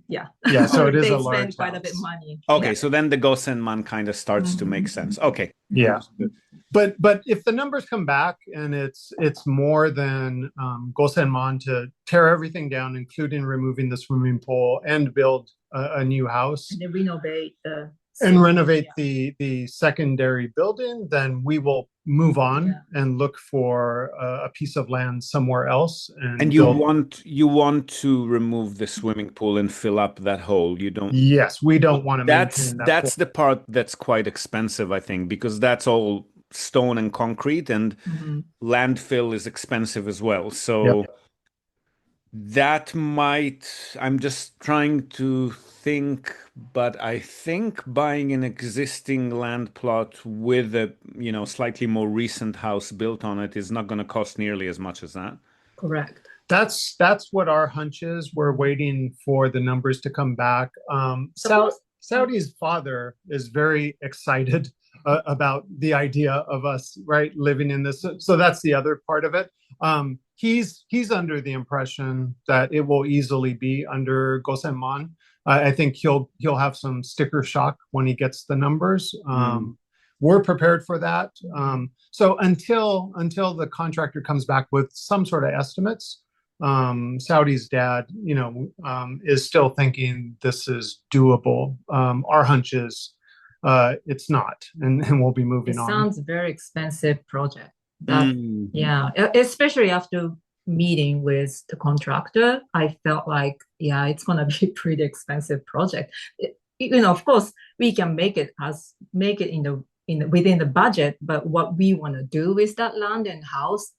yeah. So it is they a large spend quite house. a bit of money. Okay, so then the Gosenman kind of starts to make sense. Okay. Yeah. But if the numbers come back and it's more than Gosenman to tear everything down, including removing the swimming pool and build a new house And then renovate the secondary building, then we will move on and look for a piece of land somewhere else. And you want to remove the swimming pool and fill up that hole. You don't. Yes, we don't want to maintain that. That's the part that's quite expensive, I think, because that's all stone and concrete, and landfill is expensive as well. So that might, I'm just trying to think, but I think buying an existing land plot with a slightly more recent house built on it is not going to cost nearly as much as that. Correct. That's what our hunch is. We're waiting for the numbers to come back. Saudi's father is very excited about the idea of us living in this. So that's the other part of it. He's under the impression that it will easily be under Gosenman. I think he'll have some sticker shock when he gets the numbers. We're prepared for that. So until the contractor comes back with some sort of estimates, Saudi's dad, is still thinking this is doable. Our hunch is it's not, and we'll be moving It on. sounds very expensive project. Yeah, especially after meeting with the contractor, I felt like, yeah, it's gonna be a pretty expensive project. Of course, we can make it in the within the budget, but what we want to do with that land and house,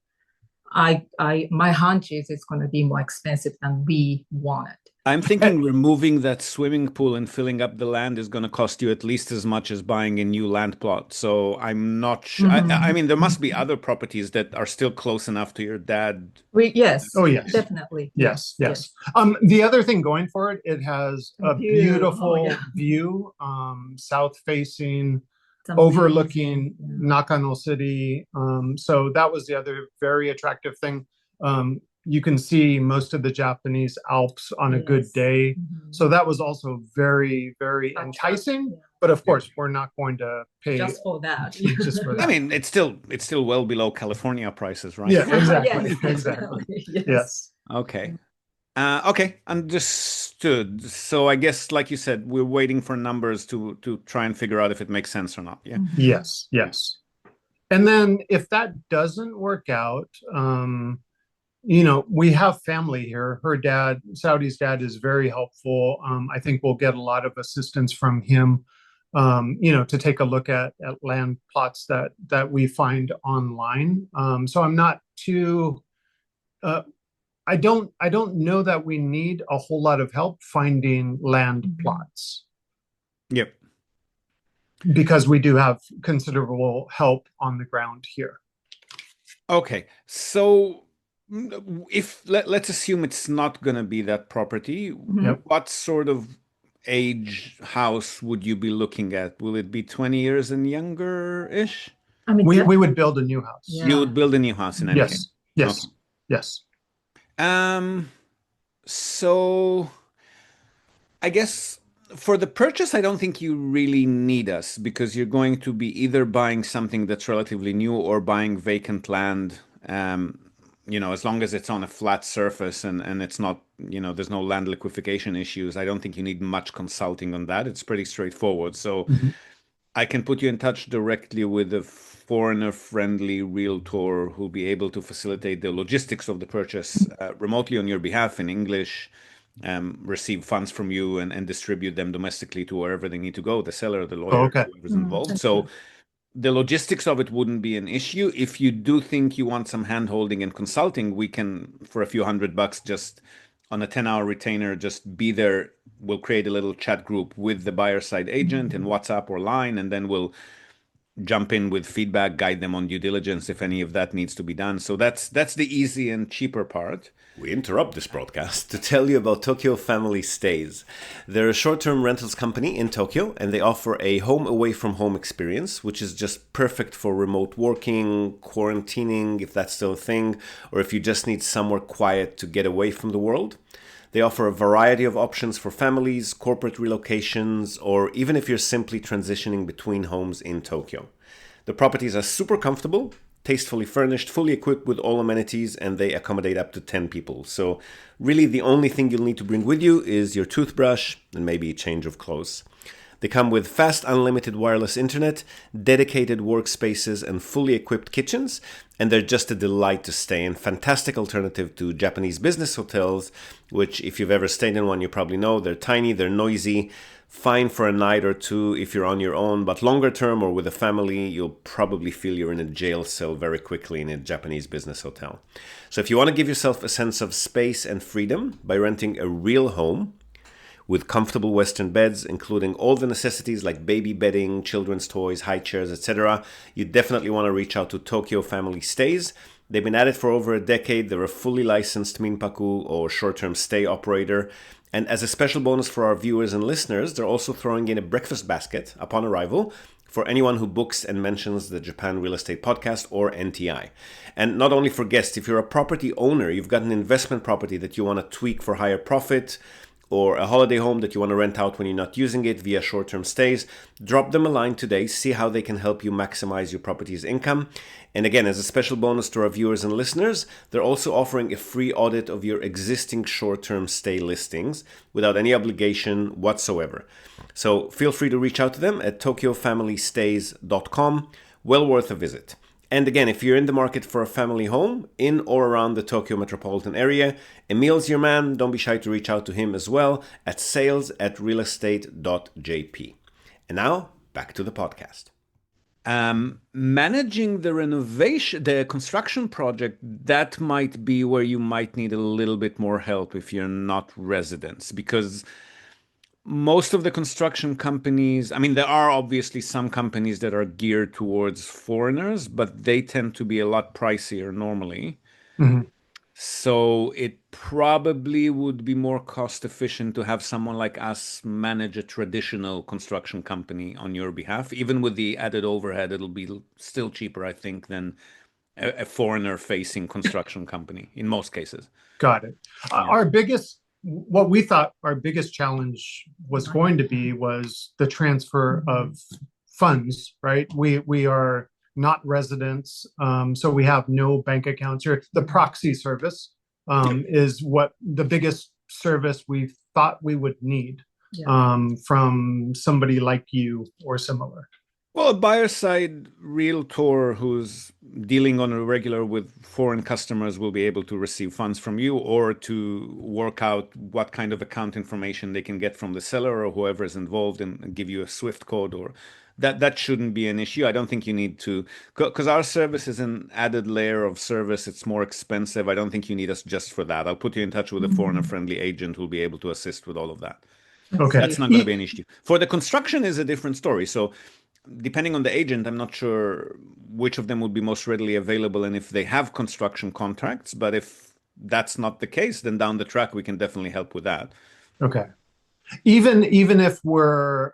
my hunch is it's going to be more expensive than we wanted. I'm thinking removing that swimming pool and filling up the land is going to cost you at least as much as buying a new land plot. So I'm not sure. I mean, there must be other properties that are still close enough to your dad. Yes, Definitely. Yes. The other thing going for it, it has a beautiful view, south facing, overlooking Nakano City. So that was the other very attractive thing. You can see most of the Japanese Alps on a good day. So that was also very, very enticing. But of course, we're not going to pay just for that. I mean, it's still well below California prices, right? Yeah, exactly. Exactly. Yes. Okay. Okay, understood. So I guess, like you said, we're waiting for numbers to try and figure out if it makes sense or not. Yeah. Yes. And then if that doesn't work out, we have family here. Her dad, Saudi's dad, is very helpful. I think we'll get a lot of assistance from him, to take a look at land plots that we find online. So I'm not too, I don't know that we need a whole lot of help finding land plots. Yep. Because we do have considerable help on the ground here. Okay, so if let's assume it's not going to be that property, what sort of age house would you be looking at? Will it be 20 years and younger-ish? I mean, we would build a new house. Yeah. You would build a new house in any case? Yes. Yes. So I guess for the purchase, I don't think you really need us, because you're going to be either buying something that's relatively new or buying vacant land. As long as it's on a flat surface and it's not, there's no land liquefaction issues, I don't think you need much consulting on that. It's pretty straightforward. So I can put you in touch directly with a foreigner-friendly realtor who'll be able to facilitate the logistics of the purchase remotely on your behalf in English, receive funds from you and distribute them domestically to wherever they need to go, the seller, the lawyer, whoever's involved. So the logistics of it wouldn't be an issue. If you do think you want some hand-holding and consulting, we can, for a few $100, just on a 10-hour retainer, just be there. We'll create a little chat group with the buyer side agent in WhatsApp or Line, and then we'll jump in with feedback, guide them on due diligence if any of that needs to be done. So that's the easy and cheaper part. We interrupt this broadcast to tell you about Tokyo Family Stays. They're a short-term rentals company in Tokyo, and they offer a home away from home experience, which is just perfect for remote working, quarantining, if that's still a thing, or if you just need somewhere quiet to get away from the world. They offer a variety of options for families, corporate relocations, or even if you're simply transitioning between homes in Tokyo. The properties are super comfortable, tastefully furnished, fully equipped with all amenities, and they accommodate up to 10 people. So really the only thing you'll need to bring with you is your toothbrush and maybe a change of clothes. They come with fast, unlimited wireless internet, dedicated workspaces, and fully equipped kitchens, and they're just a delight to stay in. Fantastic alternative to Japanese business hotels, which if you've ever stayed in one, you probably know they're tiny, they're noisy, fine for a night or two if you're on your own, but longer term or with a family, you'll probably feel you're in a jail cell very quickly in a Japanese business hotel. So if you want to give yourself a sense of space and freedom by renting a real home, with comfortable Western beds, including all the necessities like baby bedding, children's toys, high chairs, etc., you definitely want to reach out to Tokyo Family Stays. They've been at it for over a decade. They're a fully licensed minpaku or short-term stay operator. And as a special bonus for our viewers and listeners, they're also throwing in a breakfast basket upon arrival for anyone who books and mentions the Japan Real Estate Podcast or NTI. And not only for guests, if you're a property owner, you've got an investment property that you want to tweak for higher profit, or a holiday home that you want to rent out when you're not using it via short-term stays, drop them a line today, see how they can help you maximize your property's income. And again, as a special bonus to our viewers and listeners, they're also offering a free audit of your existing short-term stay listings without any obligation whatsoever. So feel free to reach out to them at tokyofamilystays.com. Well worth a visit. And again, if you're in the market for a family home in or around the Tokyo metropolitan area, Emil's your man. Don't be shy to reach out to him as well at sales@realestate.jp. And now, back to the podcast. Managing the renovation, the construction project, that might be where you might need a little bit more help if you're not residents, because most of the construction companies, I mean, there are obviously some companies that are geared towards foreigners, but they tend to be a lot pricier normally. Mhm. So it probably would be more cost efficient to have someone like us manage a traditional construction company on your behalf. Even with the added overhead, it'll be still cheaper, I think, than a foreigner-facing construction company in most cases. Got it. What we thought our biggest challenge was going to be was the transfer of funds, right? We are not residents, so we have no bank accounts here. The proxy service is what the biggest service we thought we would need from somebody like you or similar. Well, a buyer side realtor who's dealing on a regular with foreign customers will be able to receive funds from you, or to work out what kind of account information they can get from the seller or whoever is involved, and give you a SWIFT code, or that shouldn't be an issue. I don't think you need to, because our service is an added layer of service. It's more expensive. I don't think you need us just for that. I'll put you in touch with a foreigner-friendly agent who'll be able to assist with all of that. Okay. That's not going to be an issue. For the construction is a different story. So depending on the agent, I'm not sure which of them would be most readily available and if they have construction contracts. But if that's not the case, then down the track, we can definitely help with that. Okay. Even if we're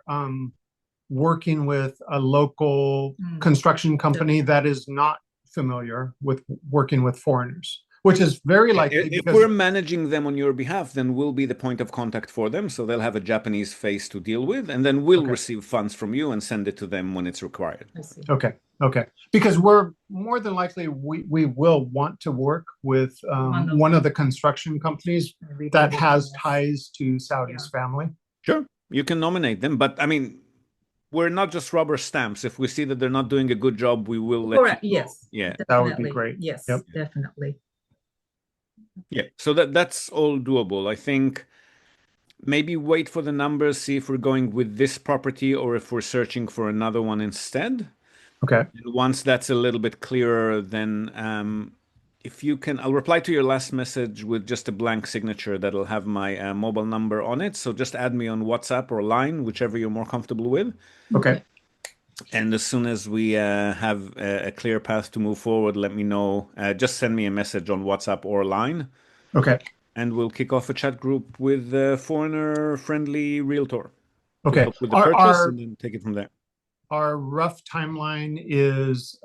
working with a local construction company that is not familiar with working with foreigners, which is very likely. If we're managing them on your behalf, then we'll be the point of contact for them. So they'll have a Japanese face to deal with, and then we'll receive funds from you and send it to them when it's required. Okay. Because we're more than likely, we will want to work with one of the construction companies that has ties to Saudi's family. Sure, you can nominate them, but I mean, we're not just rubber stamps. If we see that they're not doing a good job, we will let Correct. you know. Yes. Yeah, that would be great. Yes, Yep. definitely. Yeah, so that's all doable. I think maybe wait for the numbers, see if we're going with this property or if we're searching for another one instead. Okay. And once that's a little bit clearer, then if you can, I'll reply to your last message with just a blank signature that'll have my mobile number on it. So just add me on WhatsApp or Line, whichever you're more comfortable with. Okay. And as soon as we have a clear path to move forward, let me know. Just send me a message on WhatsApp or Line. Okay. And we'll kick off a chat group with a foreigner-friendly realtor. Okay. Help with the purchase and then take it from there. Our rough timeline is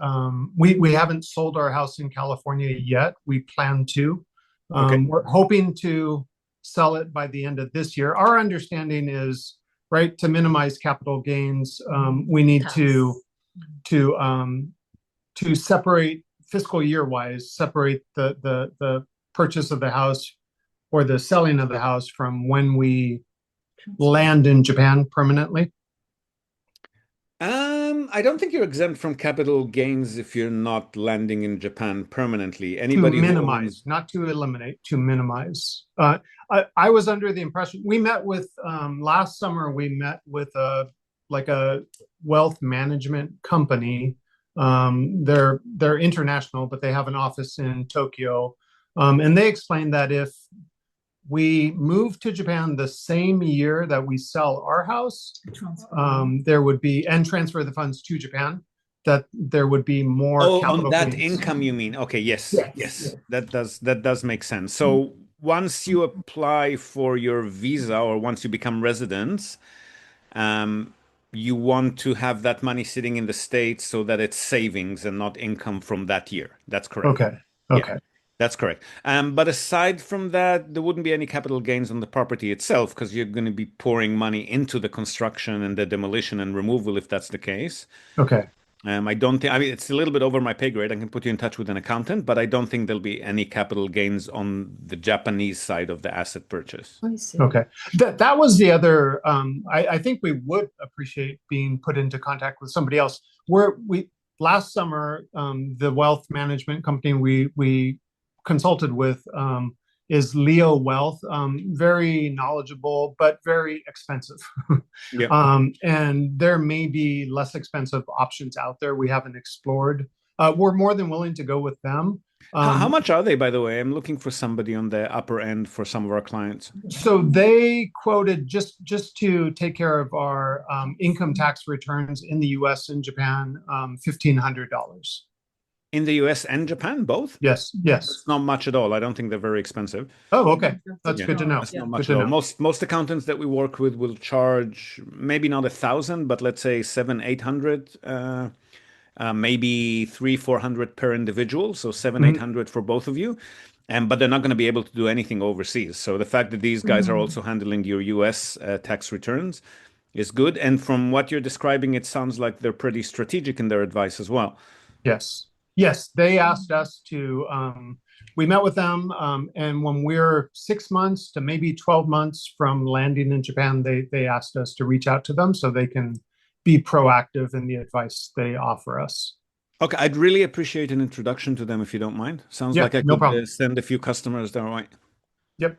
we haven't sold our house in California yet. We plan to. We're hoping to sell it by the end of this year. Our understanding is, right, to minimize capital gains, we need to separate fiscal year wise, separate the purchase of the house or the selling of the house from when we land in Japan permanently. I don't think you're exempt from capital gains if you're not landing in Japan permanently. Anybody to minimize, not to eliminate, to minimize. I was under the impression we met with last summer. We met with a wealth management company. They're international, but they have an office in Tokyo, and they explained that if we move to Japan the same year that we sell our house, there would be, and transfer the funds to Japan, that there would be more capital on that gains. income, you mean? Okay, yes. That does make sense. So once you apply for your visa or once you become residents, you want to have that money sitting in the States so that it's savings and not income from that year. That's correct. Okay. That's correct. But aside from that, there wouldn't be any capital gains on the property itself because you're going to be pouring money into the construction and the demolition and removal if that's the case. Okay. I don't think, I mean, it's a little bit over my pay grade. I can put you in touch with an accountant, but I don't think there'll be any capital gains on the Japanese side of the asset purchase. I see. Okay. That was the other, I think we would appreciate being put into contact with somebody else. Last summer, the wealth management company we consulted with is Leo Wealth, very knowledgeable, but very expensive. Yeah. And there may be less expensive options out there we haven't explored. We're more than willing to go with them. How much are they, by the way? I'm looking for somebody on the upper end for some of our clients. So they quoted just to take care of our income tax returns in the U.S. and Japan, $1,500. In the US and Japan, both? Yes. It's not much at all. I don't think they're very expensive. Oh, okay. That's Yeah. good to know. That's not Yeah. much Good at to all. know. Most accountants that we work with will charge maybe not 1,000, but let's say 700, 800, maybe 300, 400 per individual. So 700, 800 for both of you. But they're not going to be able to do anything overseas. So the fact that these guys are also handling your US tax returns is good. And from what you're describing, it sounds like they're pretty strategic in their advice as well. Yes, they asked us to, we met with them, and when we're 6 months to maybe 12 months from landing in Japan, they asked us to reach out to them so they can be proactive in the advice they offer us. Okay, I'd really appreciate an introduction to them if you don't mind. Sounds Yeah, like I no could problem. send a few customers their way. Yep.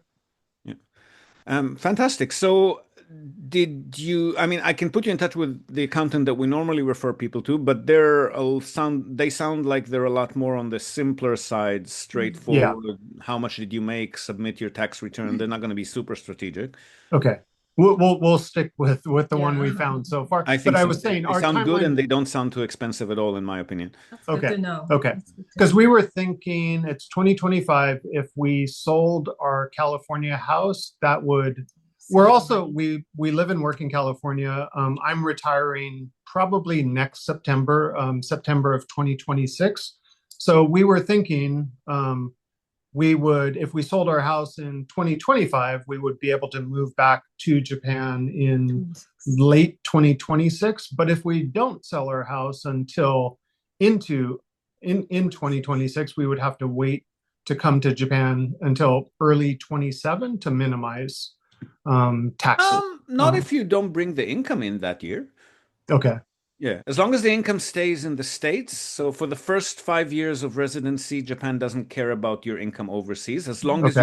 Fantastic. So I mean, I can put you in touch with the accountant that we normally refer people to, but they sound like they're a lot more on the simpler side, straightforward. How much did you make? Submit your tax return. They're not going to be super strategic. Okay. We'll stick with the one we found so far. I think but I so. was saying They our sound good timeline. and they don't sound too expensive at all, in my opinion. That's good Okay. to know. Okay. That's good to Because know. we were thinking it's 2025. If we sold our California house, that would. We're also we live and work in California. I'm retiring probably next September, September of 2026. So we were thinking we would, if we sold our house in 2025, we would be able to move back to Japan in late 2026. But if we don't sell our house until in 2026, we would have to wait to come to Japan until early 27 to minimize taxes. Not if you don't bring the income in that year. Okay. Yeah, as long as the income stays in the States. So for the first 5 years of residency, Japan doesn't care about your income overseas, as long as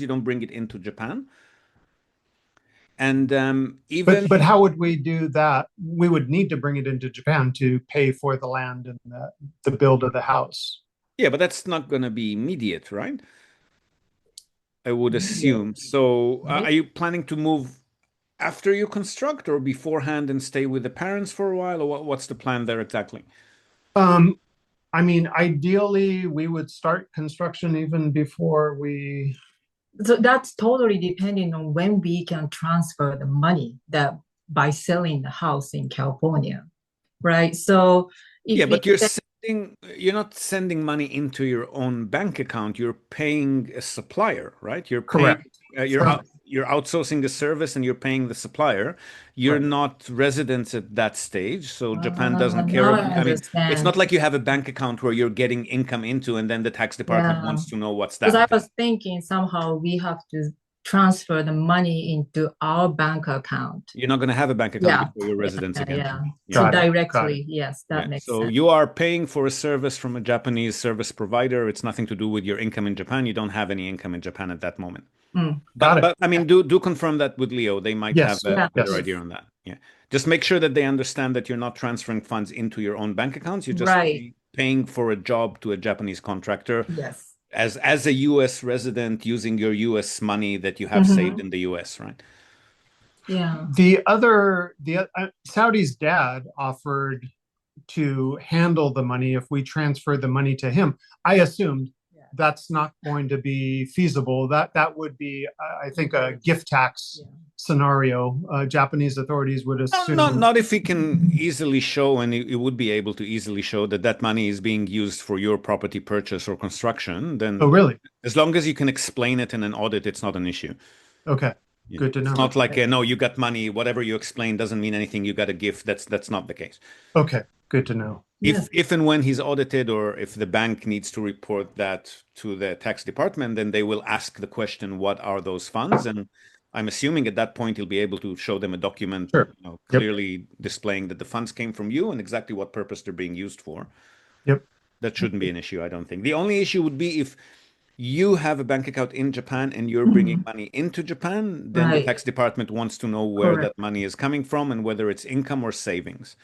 you don't bring it into Japan. And But how would we do that? We would need to bring it into Japan to pay for the land and the build of the house. Yeah, but that's not going to be immediate, right? I would assume. So are you planning to move after you construct or beforehand and stay with the parents for a while, or what's the plan there exactly? I mean, ideally, we would start construction even before we. So that's totally depending on when we can transfer the money that by selling the house in California, right? So if but you're not sending money into your own bank account. You're paying a supplier, right? You're paying, Correct. You're outsourcing the service and you're paying the supplier. You're not residents at that stage, so Japan doesn't care. I mean, it's not like you have a bank account where you're getting income into and then the tax department wants to know what's that. Because I was thinking somehow we have to transfer the money into our bank account. You're not going to have a bank account before your residence again. So directly, yes, that makes sense. So you are paying for a service from a Japanese service provider. It's nothing to do with your income in Japan. You don't have any income in Japan at that moment. But I mean, do confirm that with Leo. They might have a better idea on that. Yeah. Just make sure that they understand that you're not transferring funds into your own bank accounts. You're just paying for a job to a Japanese contractor. Yes. As a U.S. resident using your U.S. money that you have saved in the U.S., right? Yeah. The Saudi's dad offered to handle the money if we transfer the money to him. I assumed that's not going to be feasible. That would be, I think, a gift tax scenario. Japanese authorities would assume. Not if we can easily show, and it would be able to easily show that money is being used for your property purchase or construction. Then, oh, really? As long as you can explain it in an audit, it's not an issue. Okay. Good to know. It's not like no, you got money. Whatever you explain doesn't mean anything. You got a gift. That's not the case. Okay. Good to know. If and when he's audited, or if the bank needs to report that to the tax department, then they will ask the question, what are those funds? And I'm assuming at that point, he'll be able to show them a document clearly displaying that the funds came from you and exactly what purpose they're being used for. Yep. That shouldn't be an issue, I don't think. The only issue would be if you have a bank account in Japan and you're bringing money into Japan, then the tax department wants to know where that money is coming from and whether it's income or savings.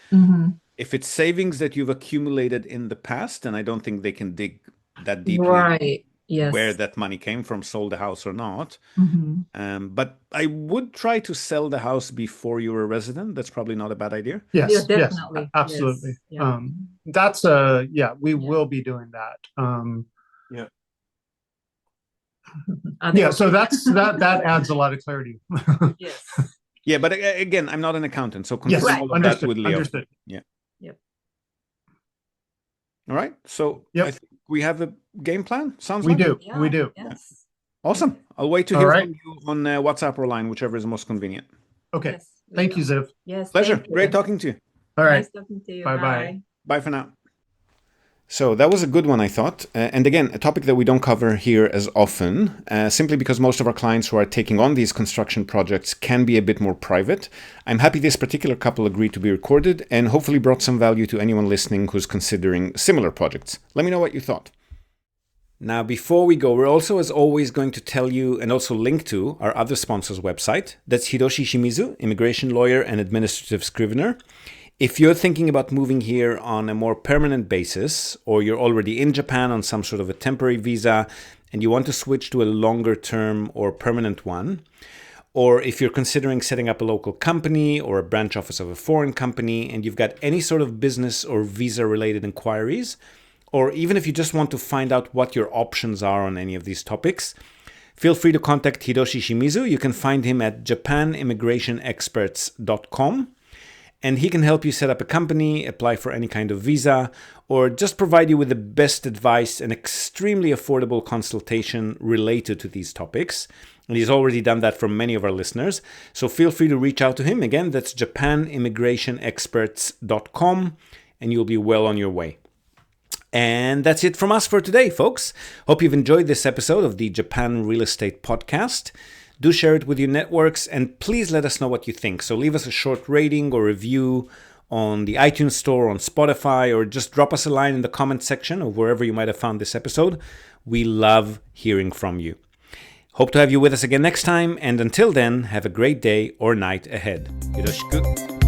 If it's savings that you've accumulated in the past, and I don't think they can dig that deeply where that money came from, sold the house or not. But I would try to sell the house before you're a resident. That's probably not a bad idea. Yes, definitely. Yes, absolutely. Yes. That's we will be doing that. So that adds a lot of clarity. Yes. Yeah, but again, I'm not an accountant, so confirm all of that with Leo. Understood. Yeah. Yep. All right. So I think we have a game plan. Sounds we like do. Yeah, We do. Yes. Awesome. I'll wait to hear from you on WhatsApp or line, whichever is most convenient. Okay. Yes, Thank you, Ziv. Yes. Pleasure. thank you. Great talking to you. All right. Nice talking to you. Bye-bye. Bye for now. So that was a good one, I thought. And again, a topic that we don't cover here as often, simply because most of our clients who are taking on these construction projects can be a bit more private. I'm happy this particular couple agreed to be recorded and hopefully brought some value to anyone listening who's considering similar projects. Let me know what you thought. Now, before we go, we're also, as always, going to tell you and also link to our other sponsor's website. That's Hiroshi Shimizu, immigration lawyer and administrative scrivener. If you're thinking about moving here on a more permanent basis, or you're already in Japan on some sort of a temporary visa and you want to switch to a longer term or permanent one, or if you're considering setting up a local company or a branch office of a foreign company and you've got any sort of business or visa related inquiries, or even if you just want to find out what your options are on any of these topics, feel free to contact Hiroshi Shimizu. You can find him at japanimmigrationexperts.com. And he can help you set up a company, apply for any kind of visa, or just provide you with the best advice and extremely affordable consultation related to these topics. And he's already done that for many of our listeners. So feel free to reach out to him. Again, that's japanimmigrationexperts.com, and you'll be well on your way. And that's it from us for today, folks. Hope you've enjoyed this episode of the Japan Real Estate Podcast. Do share it with your networks, and please let us know what you think. So leave us a short rating or review on the iTunes Store, on Spotify, or just drop us a line in the comment section of wherever you might have found this episode. We love hearing from you. Hope to have you with us again next time, and until then, have a great day or night ahead. Yoroshiku.